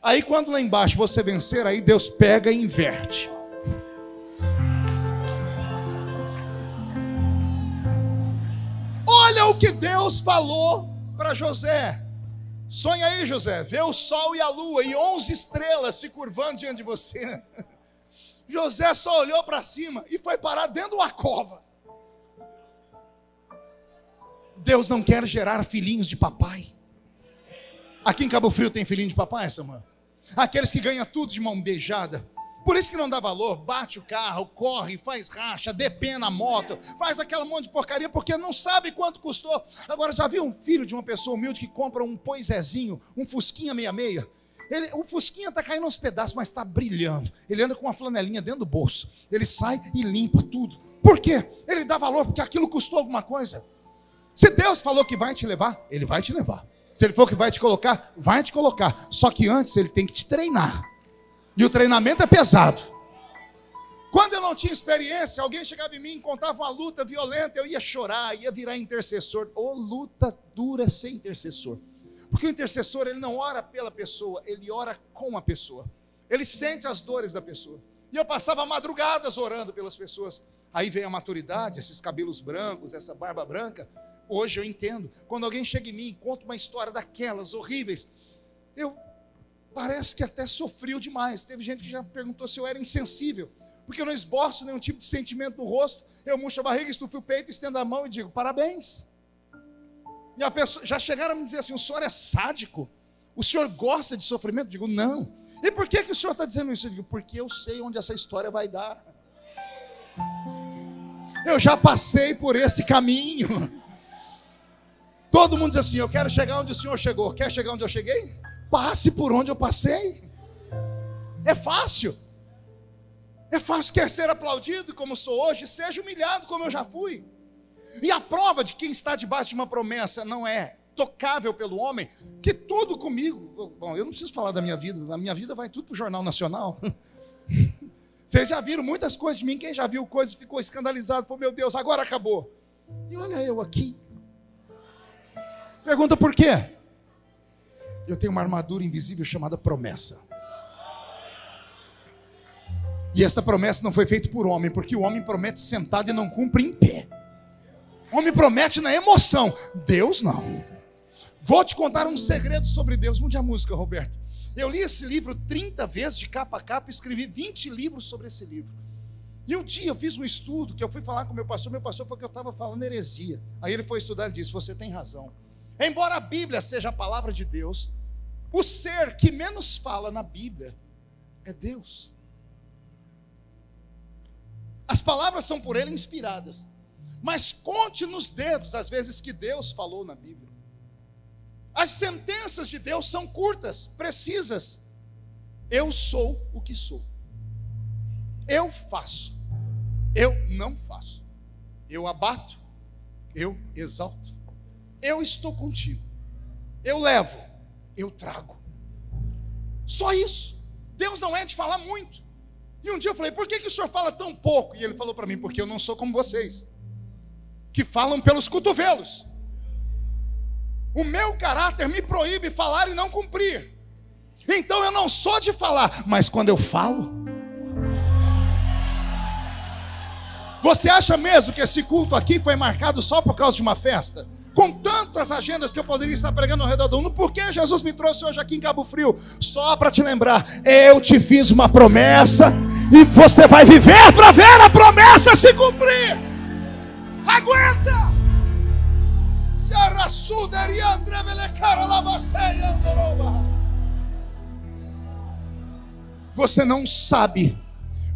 Aí quando lá embaixo você vencer, aí Deus pega e inverte. Olha o que Deus falou para José. Sonha aí, José, vê o sol e a lua e 11 estrelas se curvando diante de você. José só olhou para cima e foi parar dentro de uma cova. Deus não quer gerar filhinhos de papai. Aqui em Cabo Frio tem filhinho de papai, Samuel? Aqueles que ganham tudo de mão beijada. Por isso que não dá valor, bate o carro, corre, faz racha, depena a moto, faz aquela monte de porcaria, porque não sabe quanto custou. Agora, já viu um filho de uma pessoa humilde que compra um poisézinho, um Fusquinha 66? O Fusquinha está caindo aos pedaços, mas está brilhando. Ele anda com uma flanelinha dentro do bolso. Ele sai e limpa tudo. Por quê? Ele dá valor porque aquilo custou alguma coisa. Se Deus falou que vai te levar, Ele vai te levar. Se Ele falou que vai te colocar, vai te colocar. Só que antes Ele tem que te treinar. E o treinamento é pesado. Quando eu não tinha experiência, alguém chegava em mim e contava uma luta violenta, eu ia chorar, ia virar intercessor. Ô, luta dura ser intercessor. Porque o intercessor, ele não ora pela pessoa, ele ora com a pessoa. Ele sente as dores da pessoa. E eu passava madrugadas orando pelas pessoas. Aí veio a maturidade, esses cabelos brancos, essa barba branca. Hoje eu entendo. Quando alguém chega em mim e conta uma história daquelas horríveis, parece que até sofreu demais. Teve gente que já perguntou se eu era insensível, porque eu não esboço nenhum tipo de sentimento no rosto. Eu murcho a barriga, estufo o peito, estendo a mão e digo, parabéns. E a pessoa, já chegaram a me dizer assim, o senhor é sádico? O senhor gosta de sofrimento? Eu digo, não. E por que o senhor está dizendo isso? Eu digo, porque eu sei onde essa história vai dar. Eu já passei por esse caminho. Todo mundo diz assim, eu quero chegar onde o senhor chegou. Quer chegar onde eu cheguei? Passe por onde eu passei. É fácil. É fácil. Quer ser aplaudido como sou hoje, seja humilhado como eu já fui. E a prova de quem está debaixo de uma promessa não é tocável pelo homem, que tudo comigo, bom, eu não preciso falar da minha vida, a minha vida vai tudo para o Jornal Nacional. Vocês já viram muitas coisas de mim, quem já viu coisas ficou escandalizado, falou, meu Deus, agora acabou. E olha eu aqui. Pergunta por quê? Eu tenho uma armadura invisível chamada promessa. E essa promessa não foi feita por homem, porque o homem promete sentado e não cumpre em pé. O homem promete na emoção, Deus não. Vou te contar um segredo sobre Deus. Mude a música, Roberto. Eu li esse livro 30 vezes de capa a capa e escrevi 20 livros sobre esse livro. E um dia eu fiz um estudo que eu fui falar com meu pastor falou que eu estava falando heresia. Aí ele foi estudar e disse, você tem razão. Embora a Bíblia seja a palavra de Deus, o ser que menos fala na Bíblia é Deus. As palavras são por ele inspiradas. Mas conte nos dedos as vezes que Deus falou na Bíblia. As sentenças de Deus são curtas, precisas. Eu sou o que sou. Eu faço. Eu não faço. Eu abato. Eu exalto. Eu estou contigo. Eu levo. Eu trago. Só isso. Deus não é de falar muito. E um dia eu falei, por que o senhor fala tão pouco? E ele falou para mim, porque eu não sou como vocês, que falam pelos cotovelos. O meu caráter me proíbe falar e não cumprir. Então eu não sou de falar, mas quando eu falo, você acha mesmo que esse culto aqui foi marcado só por causa de uma festa? com tantas agendas que eu poderia estar pregando ao redor do mundo. Por que Jesus me trouxe hoje aqui em Cabo Frio? Só para te lembrar, eu te fiz uma promessa e você vai viver para ver a promessa se cumprir. Aguenta! Você não sabe,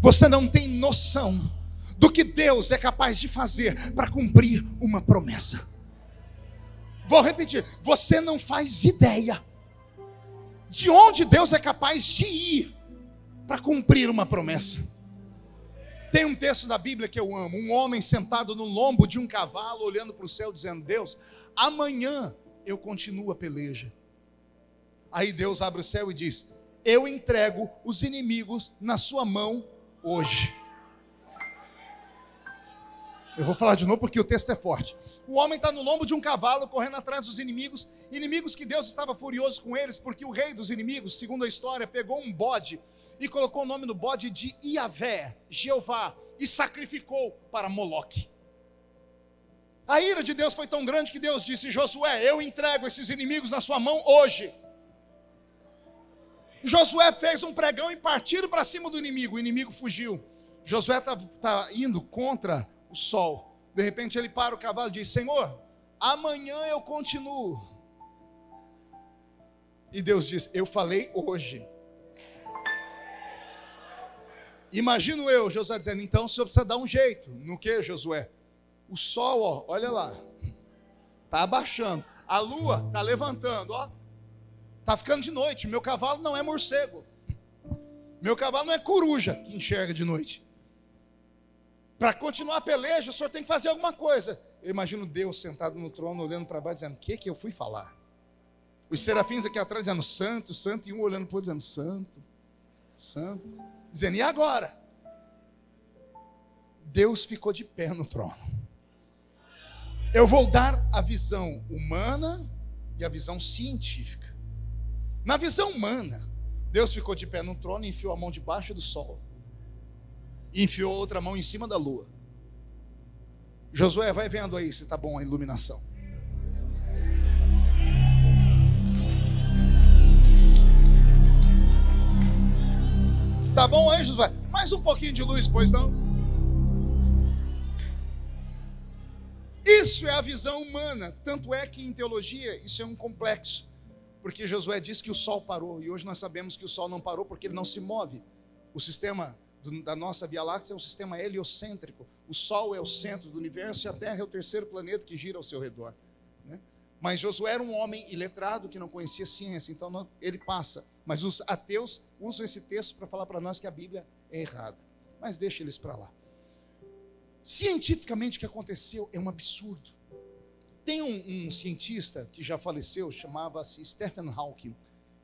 você não tem noção do que Deus é capaz de fazer para cumprir uma promessa. Vou repetir, você não faz ideia de onde Deus é capaz de ir para cumprir uma promessa. Tem um texto da Bíblia que eu amo, um homem sentado no lombo de um cavalo, olhando para o céu, dizendo: Deus, amanhã eu continuo a peleja. Aí Deus abre o céu e diz: eu entrego os inimigos na sua mão hoje. Eu vou falar de novo porque o texto é forte. O homem está no lombo de um cavalo, correndo atrás dos inimigos, inimigos que Deus estava furioso com eles, porque o rei dos inimigos, segundo a história, pegou um bode e colocou o nome do bode de Iavé, Jeová, e sacrificou para Moloque. A ira de Deus foi tão grande que Deus disse: Josué, eu entrego esses inimigos na sua mão hoje. Josué fez um pregão e partiram para cima do inimigo. O inimigo fugiu. Josué está indo contra o sol. De repente ele para o cavalo e diz: Senhor, amanhã eu continuo. E Deus diz: eu falei hoje. Imagino eu, Josué dizendo: então o senhor precisa dar um jeito. No que, Josué? O sol, ó, olha lá, está abaixando. A lua está levantando, ó. Está ficando de noite. Meu cavalo não é morcego. Meu cavalo não é coruja que enxerga de noite. Para continuar a peleja, o senhor tem que fazer alguma coisa. Eu imagino Deus sentado no trono, olhando para baixo, dizendo: o que eu fui falar? Os serafins aqui atrás dizendo: santo, santo, e um olhando para o outro dizendo: santo, santo. Dizendo: e agora? Deus ficou de pé no trono. Eu vou dar a visão humana e a visão científica. Na visão humana, Deus ficou de pé no trono e enfiou a mão debaixo do sol. E enfiou outra mão em cima da lua. Josué, vai vendo aí se está bom a iluminação. Tá bom aí, Josué? Mais um pouquinho de luz, pois não? Isso é a visão humana. Tanto é que em teologia isso é um complexo. Porque Josué disse que o sol parou. E hoje nós sabemos que o sol não parou porque ele não se move. O sistema da nossa Via Láctea é um sistema heliocêntrico. O sol é o centro do universo e a Terra é o terceiro planeta que gira ao seu redor, né? Mas Josué era um homem iletrado que não conhecia ciência. Então ele passa. Mas os ateus usam esse texto para falar para nós que a Bíblia é errada. Mas deixa eles para lá. Cientificamente o que aconteceu é um absurdo. Tem um cientista que já faleceu, chamava-se Stephen Hawking.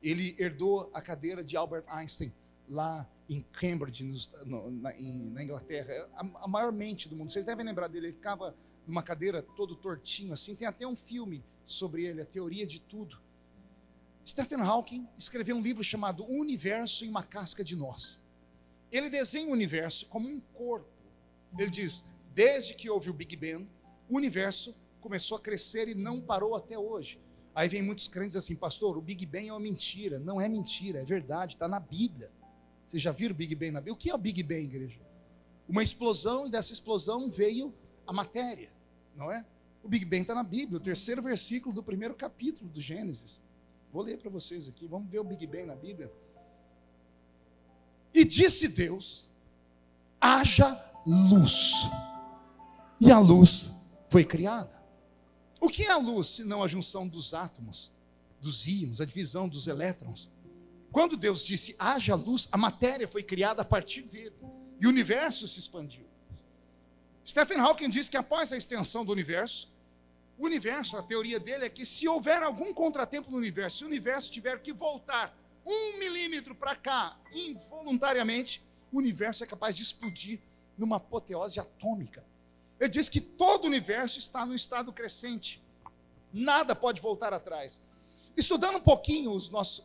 Ele herdou a cadeira de Albert Einstein lá em Cambridge, na Inglaterra. A maior mente do mundo. Vocês devem lembrar dele. Ele ficava numa cadeira todo tortinho assim. Tem até um filme sobre ele, A Teoria de Tudo. Stephen Hawking escreveu um livro chamado O Universo em uma Casca de Nós. Ele desenha o universo como um corpo. Ele diz: desde que houve o Big Bang, o universo começou a crescer e não parou até hoje. Aí vem muitos crentes assim: pastor, o Big Bang é uma mentira. Não é mentira, é verdade, está na Bíblia. Vocês já viram o Big Bang na Bíblia? O que é o Big Bang, igreja? Uma explosão, e dessa explosão veio a matéria, não é? O Big Bang está na Bíblia, o 3º versículo do 1º capítulo do Gênesis. Vou ler para vocês aqui, vamos ver o Big Bang na Bíblia. E disse Deus: haja luz. E a luz foi criada. O que é a luz, senão a junção dos átomos, dos íons, a divisão dos elétrons? Quando Deus disse haja luz, a matéria foi criada a partir dele. E o universo se expandiu. Stephen Hawking diz que após a extensão do universo, o universo, a teoria dele é que se houver algum contratempo no universo, se o universo tiver que voltar 1 milímetro para cá, involuntariamente, o universo é capaz de explodir numa apoteose atômica. Ele diz que todo o universo está no estado crescente. Nada pode voltar atrás. Estudando um pouquinho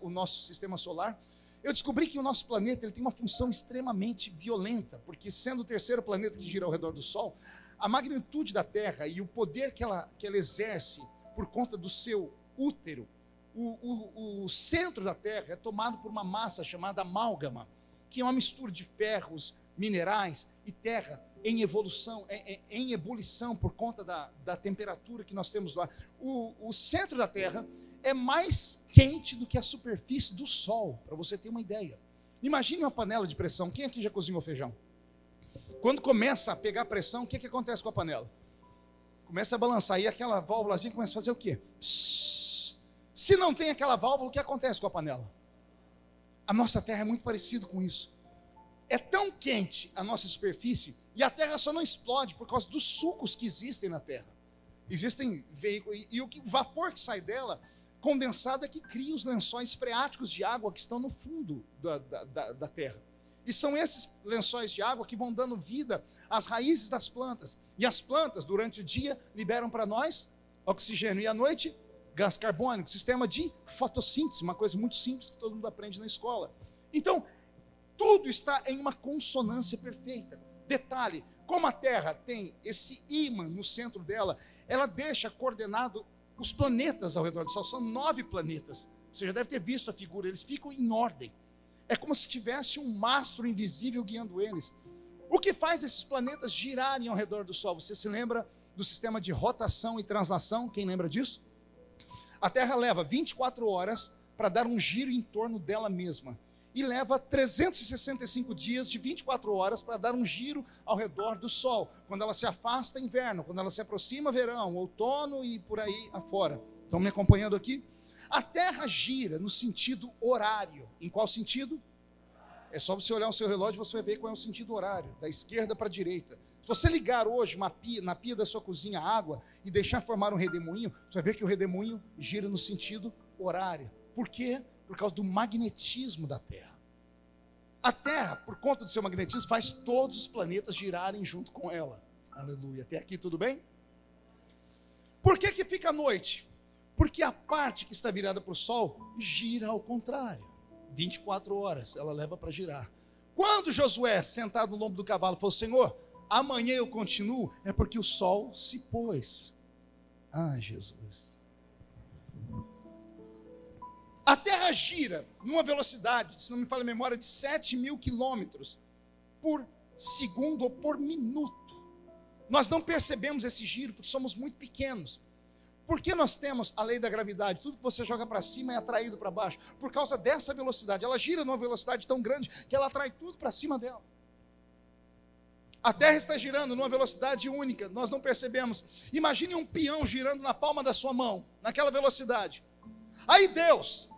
o nosso sistema solar, eu descobri que o nosso planeta ele tem uma função extremamente violenta, porque sendo o terceiro planeta que gira ao redor do Sol, a magnitude da Terra e o poder que ela exerce por conta do seu útero, o centro da Terra é tomado por uma massa chamada amálgama, que é uma mistura de ferros, minerais e terra em evolução, em ebulição por conta da temperatura que nós temos lá. O centro da Terra é mais quente do que a superfície do Sol, para você ter uma ideia. Imagine uma panela de pressão. Quem aqui já cozinhou feijão? Quando começa a pegar pressão, o que acontece com a panela? Começa a balançar, e aquela válvulazinha começa a fazer o quê? Se não tem aquela válvula, o que acontece com a panela? A nossa Terra é muito parecido com isso. É tão quente a nossa superfície, e a Terra só não explode por causa dos sucos que existem na Terra. Existem veículos, e o vapor que sai dela, condensado, é que cria os lençóis freáticos de água que estão no fundo da Terra. E são esses lençóis de água que vão dando vida às raízes das plantas. E as plantas, durante o dia, liberam para nós oxigênio, e à noite, gás carbônico, sistema de fotossíntese, uma coisa muito simples que todo mundo aprende na escola. Então, tudo está em uma consonância perfeita. Detalhe, como a Terra tem esse ímã no centro dela, ela deixa coordenado os planetas ao redor do Sol. São 9 planetas. Você já deve ter visto a figura, eles ficam em ordem. É como se tivesse um mastro invisível guiando eles. O que faz esses planetas girarem ao redor do Sol? Você se lembra do sistema de rotação e translação? Quem lembra disso? A Terra leva 24 horas para dar um giro em torno dela mesma. E leva 365 dias de 24 horas para dar um giro ao redor do Sol. Quando ela se afasta, inverno. Quando ela se aproxima, verão, outono e por aí afora. Estão me acompanhando aqui? A Terra gira no sentido horário. Em qual sentido? É só você olhar o seu relógio e você vai ver qual é o sentido horário. Da esquerda para a direita. Se você ligar hoje na pia da sua cozinha água e deixar formar um redemoinho, você vai ver que o redemoinho gira no sentido horário. Por quê? Por causa do magnetismo da Terra. A Terra, por conta do seu magnetismo, faz todos os planetas girarem junto com ela. Aleluia. Até aqui tudo bem? Por que fica à noite? Porque a parte que está virada para o Sol gira ao contrário. 24 horas ela leva para girar. Quando Josué, sentado no lombo do cavalo, falou: Senhor, amanhã eu continuo, é porque o Sol se pôs. Ah, Jesus. A Terra gira numa velocidade, se não me falha a memória, de 7.000 quilômetros por segundo ou por minuto. Nós não percebemos esse giro porque somos muito pequenos. Por que nós temos a lei da gravidade? Tudo que você joga para cima é atraído para baixo. Por causa dessa velocidade. Ela gira numa velocidade tão grande que ela atrai tudo para cima dela. A Terra está girando numa velocidade única. Nós não percebemos. Imagine um peão girando na palma da sua mão, naquela velocidade. Aí Deus,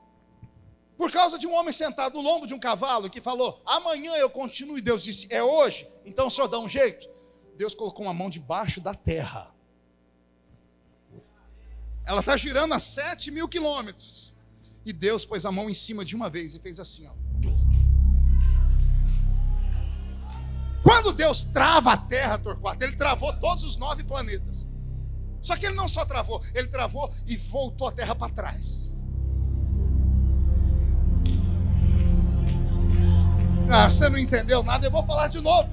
por causa de um homem sentado no lombo de um cavalo que falou: amanhã eu continuo, e Deus disse: é hoje, então o senhor dá um jeito. Deus colocou uma mão debaixo da terra. Ela está girando a 7.000 quilômetros. E Deus pôs a mão em cima de uma vez e fez assim, ó. Quando Deus trava a Terra, Torquato, Ele travou todos os 9 planetas. Só que Ele não só travou, Ele travou e voltou a Terra para trás. Ah, você não entendeu nada, eu vou falar de novo.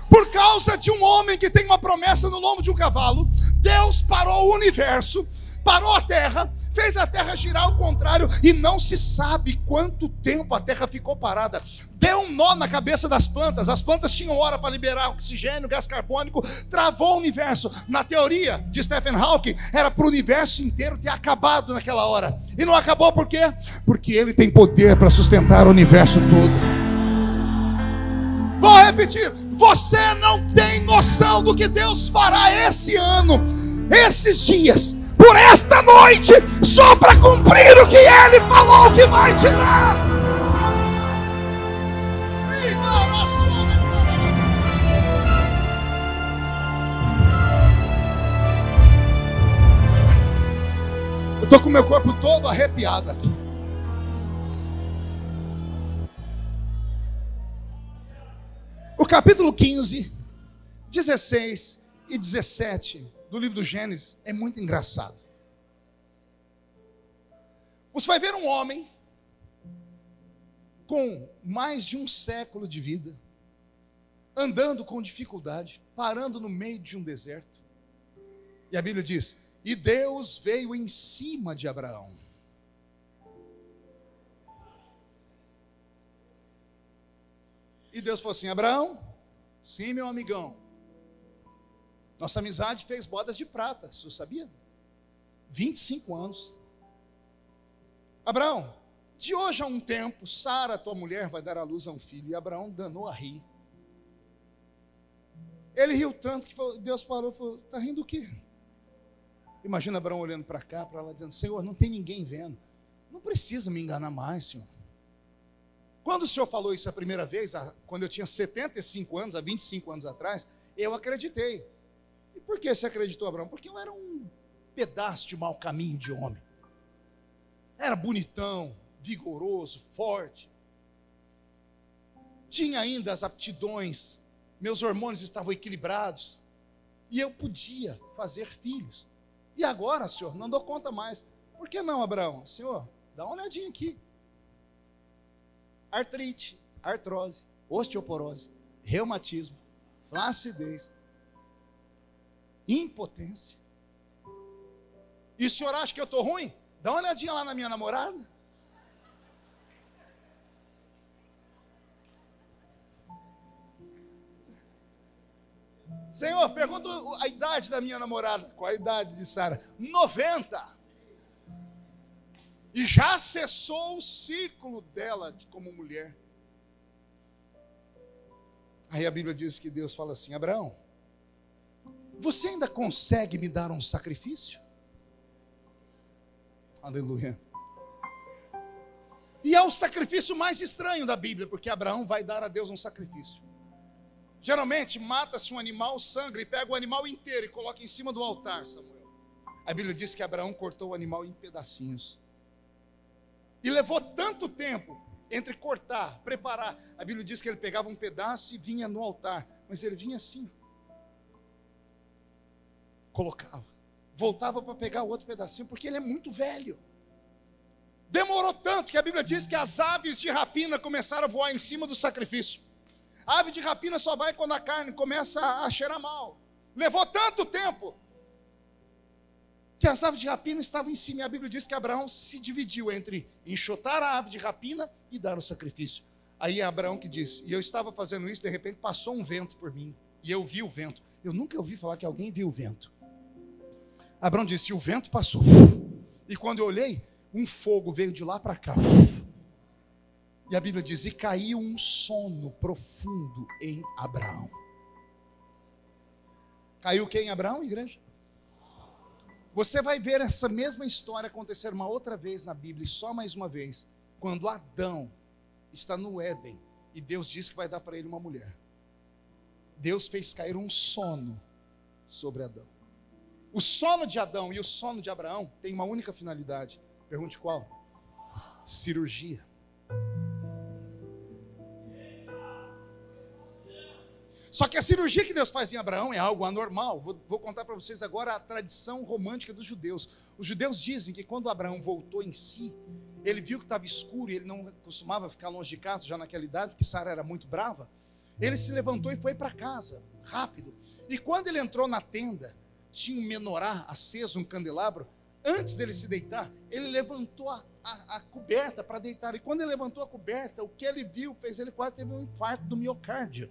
Por causa de um homem que tem uma promessa no lombo de um cavalo, Deus parou o universo, parou a Terra, fez a Terra girar ao contrário, e não se sabe quanto tempo a Terra ficou parada. Deu um nó na cabeça das plantas. As plantas tinham hora para liberar oxigênio, gás carbônico, travou o universo. Na teoria de Stephen Hawking, era para o universo inteiro ter acabado naquela hora. E não acabou por quê? Porque Ele tem poder para sustentar o universo todo. Vou repetir, você não tem noção do que Deus fará esse ano, esses dias, por esta noite, só para cumprir o que Ele falou que vai te dar. Eu estou com o meu corpo todo arrepiado aqui. O capítulo 15, 16 e 17 do livro do Gênesis é muito engraçado. Você vai ver um homem com mais de um século de vida, andando com dificuldade, parando no meio de um deserto. E a Bíblia diz E Deus veio em cima de Abraão. E Deus falou assim: Abraão, sim, meu amigão, nossa amizade fez bodas de prata, você sabia? 25 anos. Abraão, de hoje a um tempo, Sara, tua mulher, vai dar à luz a um filho. E Abraão danou a rir. Ele riu tanto que Deus parou e falou: está rindo o quê? Imagina Abraão olhando para cá, para lá, dizendo: Senhor, não tem ninguém vendo. Não precisa me enganar mais, Senhor. Quando o Senhor falou isso a primeira vez, quando eu tinha 75 anos, há 25 anos atrás, eu acreditei. E por que você acreditou, Abraão? Porque eu era um pedaço de mau caminho de homem. Era bonitão, vigoroso, forte. Tinha ainda as aptidões, meus hormônios estavam equilibrados. E eu podia fazer filhos. E agora, Senhor, não dou conta mais. Por que não, Abraão? Senhor, dá uma olhadinha aqui. Artrite, artrose, osteoporose, reumatismo, flacidez, impotência. E o senhor acha que eu estou ruim? Dá uma olhadinha lá na minha namorada. Senhor, pergunta a idade da minha namorada. Qual a idade de Sara? 90. E já cessou o ciclo dela como mulher. Aí a Bíblia diz que Deus fala assim: Abraão, você ainda consegue me dar um sacrifício? Aleluia. E é o sacrifício mais estranho da Bíblia, porque Abraão vai dar a Deus um sacrifício. Geralmente mata-se um animal, sangra e pega o animal inteiro e coloca em cima do altar, Samuel. A Bíblia diz que Abraão cortou o animal em pedacinhos. E levou tanto tempo entre cortar, preparar. A Bíblia diz que ele pegava um pedaço e vinha no altar. Mas ele vinha assim. Colocava. Voltava para pegar o outro pedacinho, porque ele é muito velho. Demorou tanto que a Bíblia diz que as aves de rapina começaram a voar em cima do sacrifício. A ave de rapina só vai quando a carne começa a cheirar mal. Levou tanto tempo que as aves de rapina estavam em cima. E a Bíblia diz que Abraão se dividiu entre enxotar a ave de rapina e dar o sacrifício. Aí Abraão que disse: e eu estava fazendo isso, de repente passou um vento por mim. E eu vi o vento. Eu nunca ouvi falar que alguém viu o vento. Abraão disse: e o vento passou. E quando eu olhei, um fogo veio de lá para cá. E a Bíblia diz: e caiu um sono profundo em Abraão. Caiu quem em Abraão, igreja? Você vai ver essa mesma história acontecer uma outra vez na Bíblia, e só mais uma vez, quando Adão está no Éden, e Deus diz que vai dar para ele uma mulher. Deus fez cair um sono sobre Adão. O sono de Adão e o sono de Abraão tem uma única finalidade. Pergunte qual? Cirurgia. Só que a cirurgia que Deus faz em Abraão é algo anormal. Vou contar para vocês agora a tradição romântica dos judeus. Os judeus dizem que quando Abraão voltou em si, ele viu que estava escuro e ele não costumava ficar longe de casa já naquela idade, porque Sara era muito brava. Ele se levantou e foi para casa, rápido. E quando ele entrou na tenda, tinha um menorá aceso, um candelabro. Antes dele se deitar, ele levantou a coberta para deitar. E quando ele levantou a coberta, o que ele viu fez ele quase ter um infarto do miocárdio.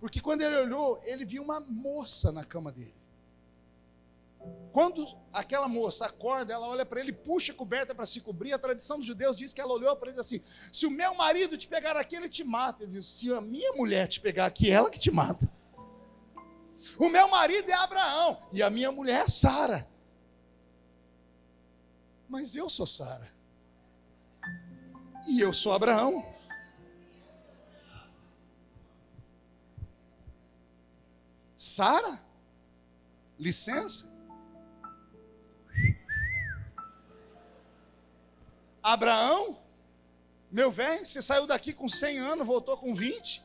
Porque quando ele olhou, ele viu uma moça na cama dele. Quando aquela moça acorda, ela olha para ele, puxa a coberta para se cobrir. A tradição dos judeus diz que ela olhou para ele assim: se o meu marido te pegar aqui, ele te mata. Ele diz: se a minha mulher te pegar aqui, ela que te mata. O meu marido é Abraão e a minha mulher é Sara. Mas eu sou Sara. E eu sou Abraão. Sara? Licença? Abraão? Meu velho, você saiu daqui com 100 anos, voltou com 20?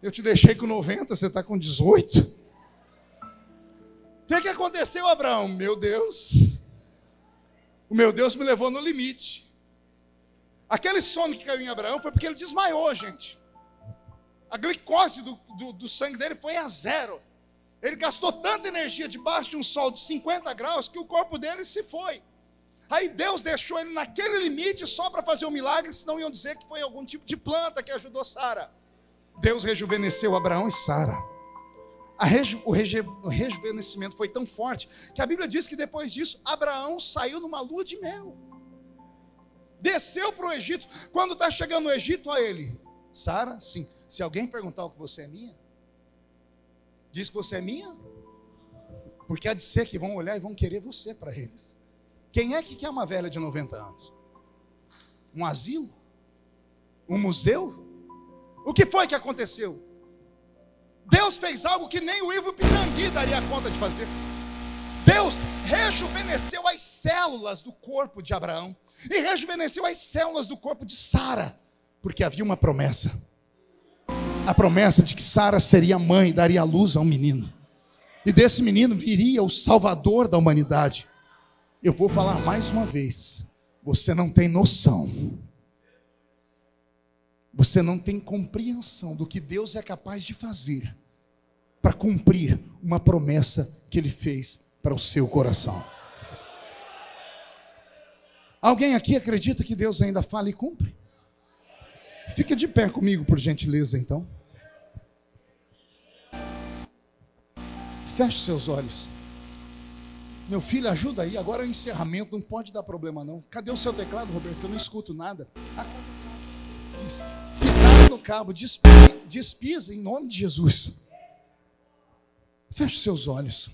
Eu te deixei com 90, você está com 18? O que aconteceu, Abraão? Meu Deus. O meu Deus me levou no limite. Aquele sono que caiu em Abraão foi porque ele desmaiou, gente. A glicose do sangue dele foi a 0. Ele gastou tanta energia debaixo de um sol de 50 graus que o corpo dele se foi. Aí Deus deixou ele naquele limite só para fazer um milagre, senão iam dizer que foi algum tipo de planta que ajudou Sara. Deus rejuvenesceu Abraão e Sara. O rejuvenescimento foi tão forte que a Bíblia diz que depois disso Abraão saiu numa lua de mel. Desceu para o Egito. Quando está chegando no Egito, a ele: Sara, sim, se alguém perguntar o que você é minha, diz que você é minha, porque há de ser que vão olhar e vão querer você para eles. Quem é que quer uma velha de 90 anos? Um asilo? Um museu? O que foi que aconteceu? Deus fez algo que nem o Ivo Pitangui daria conta de fazer. Deus rejuvenesceu as células do corpo de Abraão e rejuvenesceu as células do corpo de Sara, porque havia uma promessa. A promessa de que Sara seria mãe e daria luz a um menino. E desse menino viria o Salvador da humanidade. Eu vou falar mais uma vez. Você não tem noção. Você não tem compreensão do que Deus é capaz de fazer para cumprir uma promessa que Ele fez para o seu coração. Alguém aqui acredita que Deus ainda fala e cumpre? Fica de pé comigo, por gentileza, então. Feche seus olhos. Meu filho, ajuda aí. Agora é o encerramento, não pode dar problema não. Cadê o seu teclado, Roberto? Eu não escuto nada. Pisar no cabo, despisa em nome de Jesus. Feche seus olhos.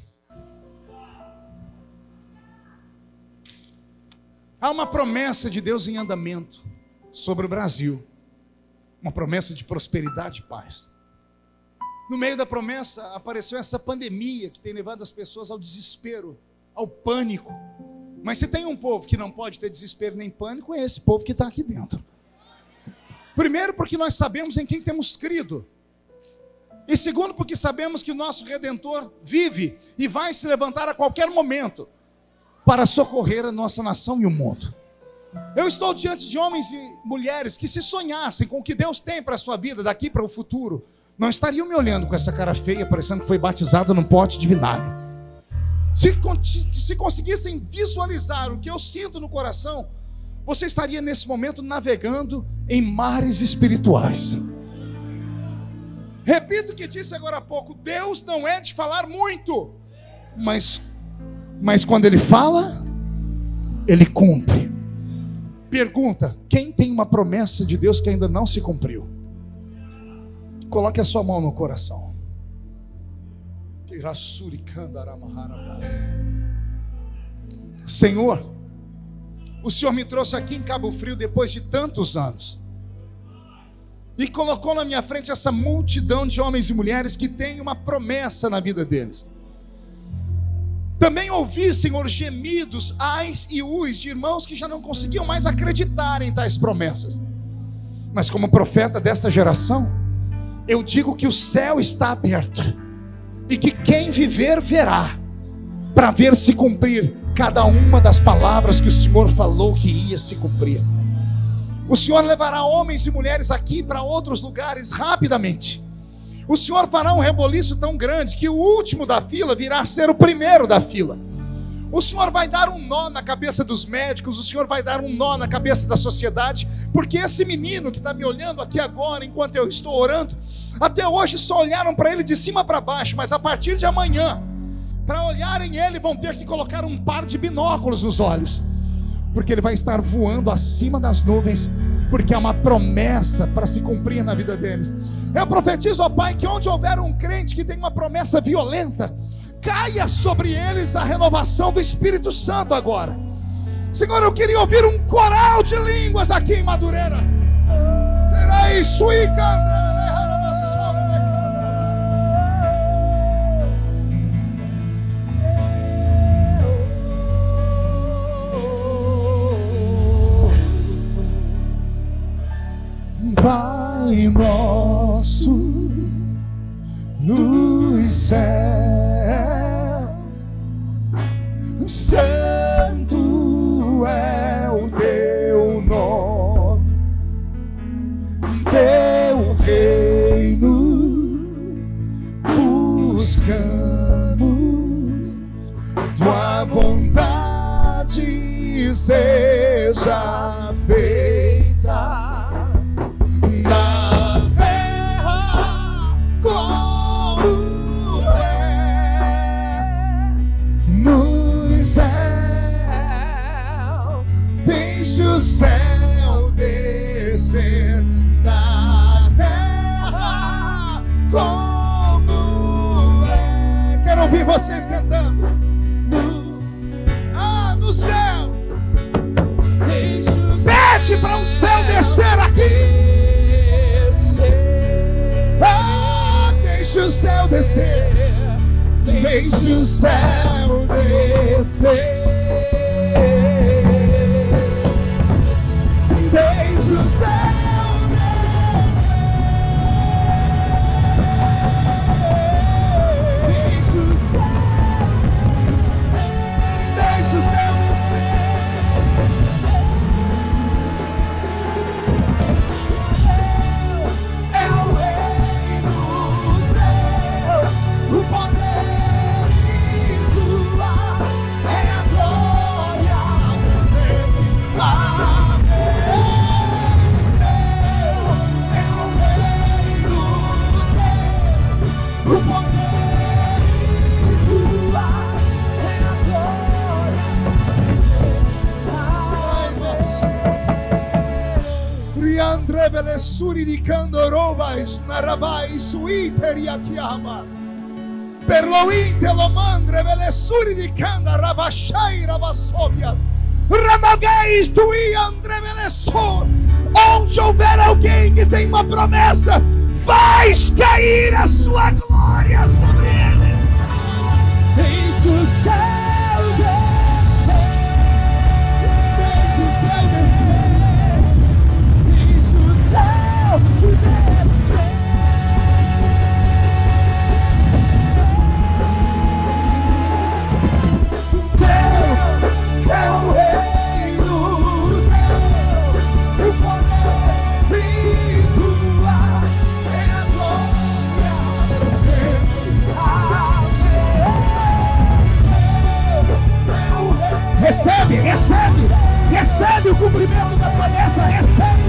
Há uma promessa de Deus em andamento sobre o Brasil. Uma promessa de prosperidade e paz. No meio da promessa apareceu essa pandemia que tem levado as pessoas ao desespero, ao pânico. Mas se tem um povo que não pode ter desespero nem pânico, é esse povo que está aqui dentro. Primeiro, porque nós sabemos em quem temos crido. E segundo, porque sabemos que o nosso Redentor vive e vai se levantar a qualquer momento para socorrer a nossa nação e o mundo. Eu estou diante de homens e mulheres que, se sonhassem com o que Deus tem para a sua vida daqui para o futuro, não estariam me olhando com essa cara feia, parecendo que foi batizado num pote de vinagre. Se conseguissem visualizar o que eu sinto no coração, você estaria nesse momento navegando em mares espirituais. Repito o que disse agora há pouco: Deus não é de falar muito, mas quando Ele fala, Ele cumpre. Pergunta: quem tem uma promessa de Deus que ainda não se cumpriu? Coloque a sua mão no coração. Senhor, o Senhor me trouxe aqui em Cabo Frio depois de tantos anos e colocou na minha frente essa multidão de homens e mulheres que têm uma promessa na vida deles. Também ouvi, Senhor, gemidos, ais e uis de irmãos que já não conseguiam mais acreditar em tais promessas. Mas como profeta desta geração, eu digo que o céu está aberto e que quem viver verá, para ver se cumprir cada uma das palavras que o Senhor falou que ia se cumprir. O Senhor levará homens e mulheres aqui para outros lugares rapidamente. O Senhor fará um reboliço tão grande que o último da fila virá a ser o primeiro da fila. O Senhor vai dar um nó na cabeça dos médicos, o Senhor vai dar um nó na cabeça da sociedade, porque esse menino que está me olhando aqui agora, enquanto eu estou orando, até hoje só olharam para ele de cima para baixo, mas a partir de amanhã, para olharem ele, vão ter que colocar um par de binóculos nos olhos, porque ele vai estar voando acima das nuvens, porque é uma promessa para se cumprir na vida deles. Eu profetizo, ó Pai, que onde houver um crente que tem uma promessa violenta, caia sobre eles a renovação do Espírito Santo agora. Senhor, eu queria ouvir um coral de línguas aqui em Madureira. Terá isso e Pai nosso nos céus, santo é o teu nome, teu reino buscamos. ouvir vocês cantando. Ah, no céu. Pede para um céu descer aqui. Ah, deixa o céu descer. Deixa o céu descer. Deixa o céu Suri di Candorovas, Narabai, Suiteri a Chiamas. Per lo inte lo mandre, Velessuri di Canda, Ravashai, Ravassovias. Ramagai, Tui, André Velessor. Onde houver alguém que tem uma promessa, faz cair a sua glória sobre eles. Deixa o céu descer. Deixa o céu descer. Recebe, recebe, recebe o cumprimento da promessa, recebe.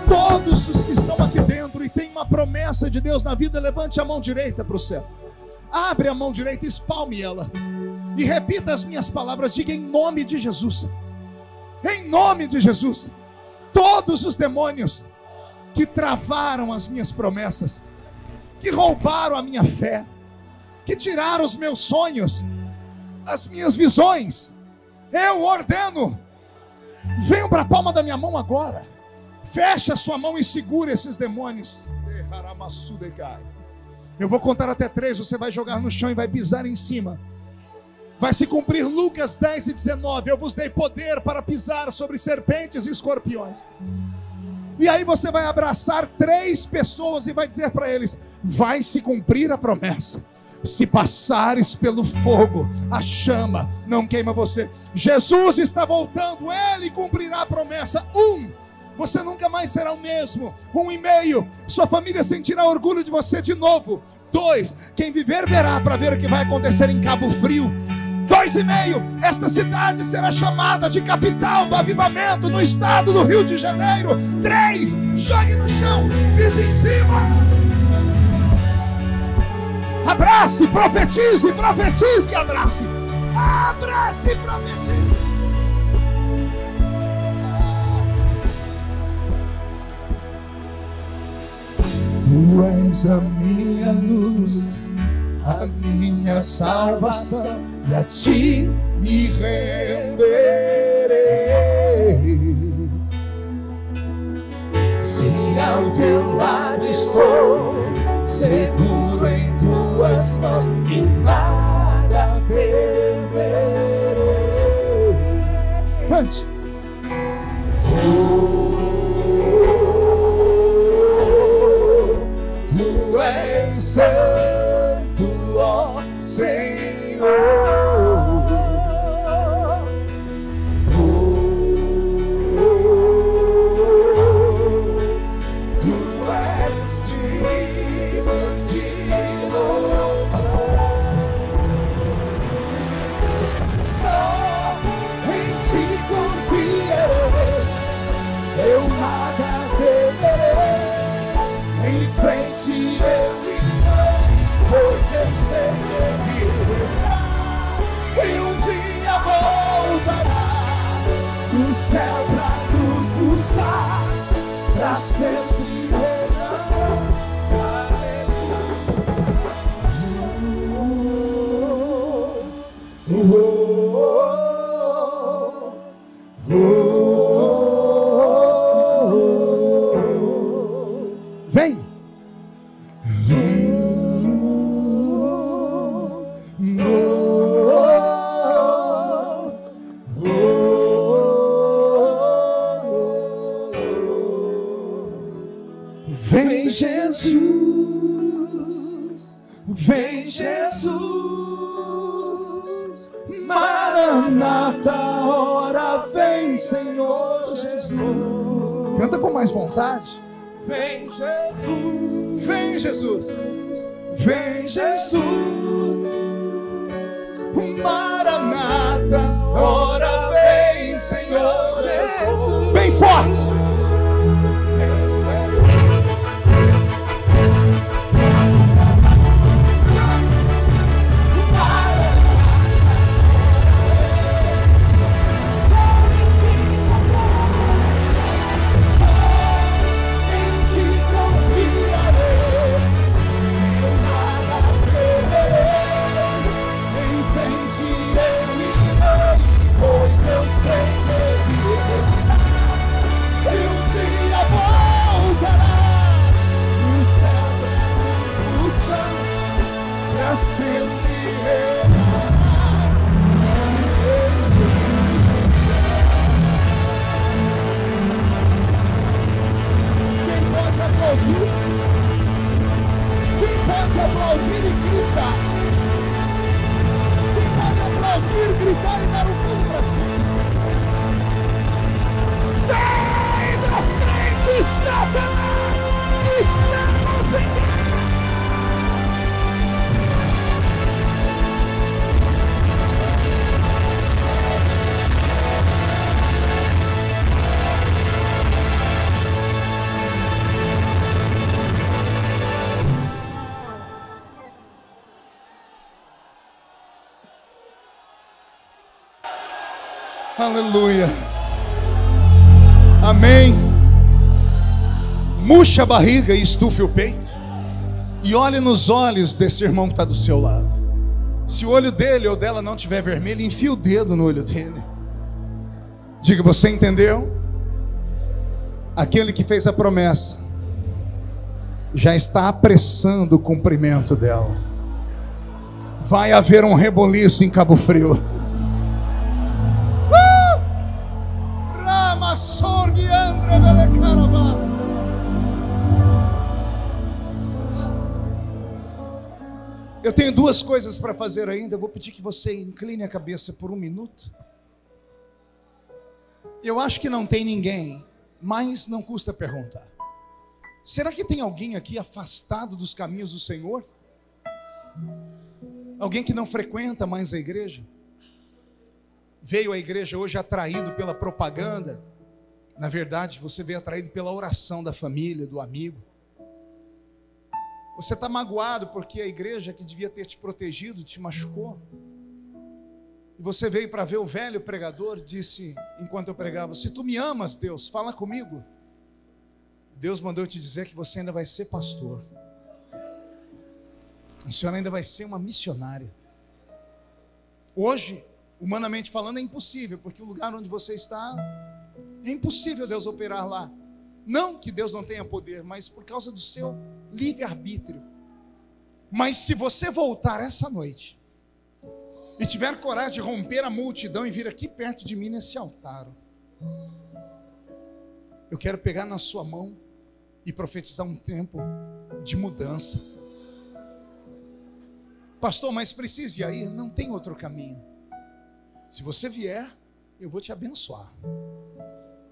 Todos os que estão aqui dentro e tem uma promessa de Deus na vida, levante a mão direita para o céu. Abre a mão direita, espalme ela. E repita as minhas palavras, diga em nome de Jesus. Em nome de Jesus. Todos os demônios que travaram as minhas promessas, que roubaram a minha fé, que tiraram os meus sonhos, as minhas visões, eu ordeno, venham para a palma da minha mão agora. Feche a sua mão e segura esses demônios. Eu vou contar até 3, você vai jogar no chão e vai pisar em cima. Vai se cumprir Lucas 10 e 19. Eu vos dei poder para pisar sobre serpentes e escorpiões. E aí você vai abraçar 3 pessoas e vai dizer para eles: vai se cumprir a promessa. Se passares pelo fogo, a chama não queima você. Jesus está voltando, Ele cumprirá a promessa. 1, você nunca mais será o mesmo. 1,5, sua família sentirá orgulho de você de novo. 2, quem viver verá para ver o que vai acontecer em Cabo Frio. 2,5, esta cidade será chamada de capital do avivamento no estado do Rio de Janeiro. 3, jogue no chão, pise em cima. Abrace, profetize, profetize, abrace. Abrace, profetize. Tu és a minha luz, a minha salvação, e a ti me renderei. Se ao teu lado estou, seguro em tuas mãos, e nada temerei. Cante. Tu és santo, ó Senhor. Céu pra nos buscar, pra sempre reinar. Vem. Vem Jesus, vem Jesus, Maranata, ora vem Senhor Jesus. Canta com mais vontade. Vem Jesus, vem Jesus, vem Jesus, Maranata, ora vem Senhor Jesus. Bem forte. Quem pode aplaudir e gritar? Quem pode aplaudir, gritar e dar um pulo para cima? Sai da frente, Satanás! Estamos em guerra! Aleluia. Amém. Murcha a barriga e estufe o peito. E olhe nos olhos desse irmão que está do seu lado. Se o olho dele ou dela não estiver vermelho, enfia o dedo no olho dele. Diga, você entendeu? Aquele que fez a promessa já está apressando o cumprimento dela. Vai haver um reboliço em Cabo Frio. Eu tenho duas coisas para fazer ainda. Eu vou pedir que você incline a cabeça por um minuto. Eu acho que não tem ninguém, mas não custa perguntar. Será que tem alguém aqui afastado dos caminhos do Senhor? Alguém que não frequenta mais a igreja? Veio à igreja hoje atraído pela propaganda. Na verdade, você veio atraído pela oração da família, do amigo. Você está magoado porque a igreja que devia ter te protegido te machucou. E você veio para ver o velho pregador, disse, enquanto eu pregava, se tu me amas, Deus, fala comigo. Deus mandou te dizer que você ainda vai ser pastor. A senhora ainda vai ser uma missionária. Hoje, humanamente falando, é impossível, porque o lugar onde você está, é impossível Deus operar lá. Não que Deus não tenha poder, mas por causa do seu livre-arbítrio. Mas se você voltar essa noite e tiver coragem de romper a multidão e vir aqui perto de mim nesse altar, eu quero pegar na sua mão e profetizar um tempo de mudança. Pastor, mas precisa ir aí? Não tem outro caminho. Se você vier, eu vou te abençoar.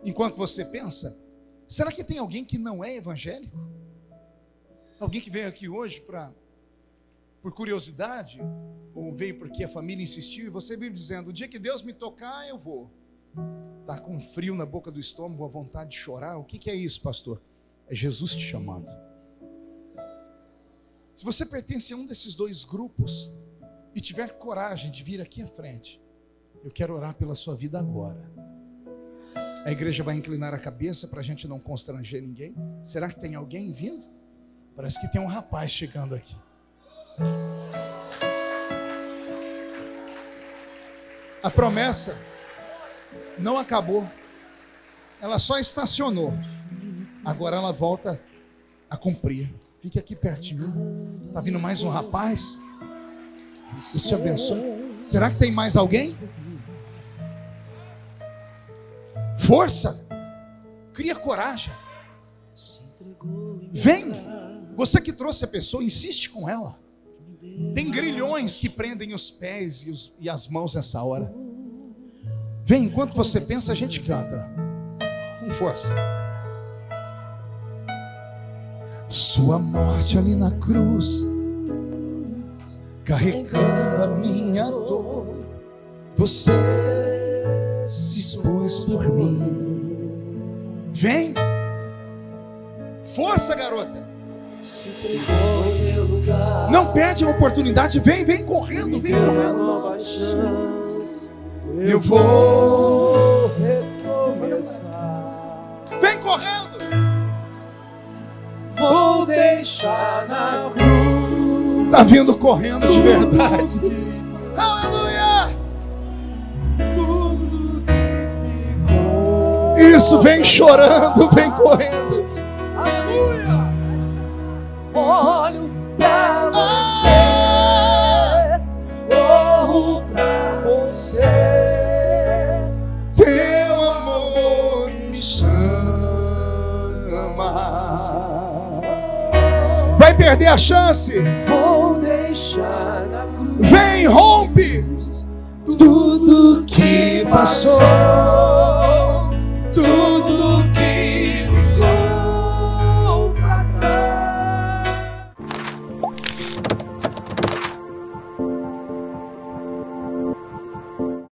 Enquanto você pensa, será que tem alguém que não é evangélico? Alguém que veio aqui hoje por curiosidade, ou veio porque a família insistiu, e você veio dizendo, o dia que Deus me tocar, eu vou. Está com frio na boca do estômago, a vontade de chorar. O que é isso, pastor? É Jesus te chamando. Se você pertence a um desses dois grupos e tiver coragem de vir aqui à frente, eu quero orar pela sua vida agora. A igreja vai inclinar a cabeça para a gente não constranger ninguém. Será que tem alguém vindo? Parece que tem um rapaz chegando aqui. A promessa Não acabou. Ela só estacionou. Agora ela volta a cumprir. Fique aqui perto de mim. Tá vindo mais um rapaz. Deus te abençoe. Será que tem mais alguém? Força. Cria coragem. Vem. Você que trouxe a pessoa, insiste com ela. Tem grilhões que prendem os pés e as mãos nessa hora. Vem, enquanto você pensa, a gente canta. Com força. Sua morte ali na cruz, carregando a minha dor, você se expôs por mim. Vem. Força, garota. Se entregou em meu lugar. Não perde a oportunidade. Vem correndo, vem correndo. Novas chances. Eu vou recomeçar. Vem correndo. Vou deixar na cruz. Tá vindo correndo de verdade. Aleluia. Tudo que ficou. Isso, vem chorando, vem correndo. Olho pra você, corro pra você. Teu amor me chama. Vai perder a chance. Vou deixar na cruz Vem, rompe tudo que passou.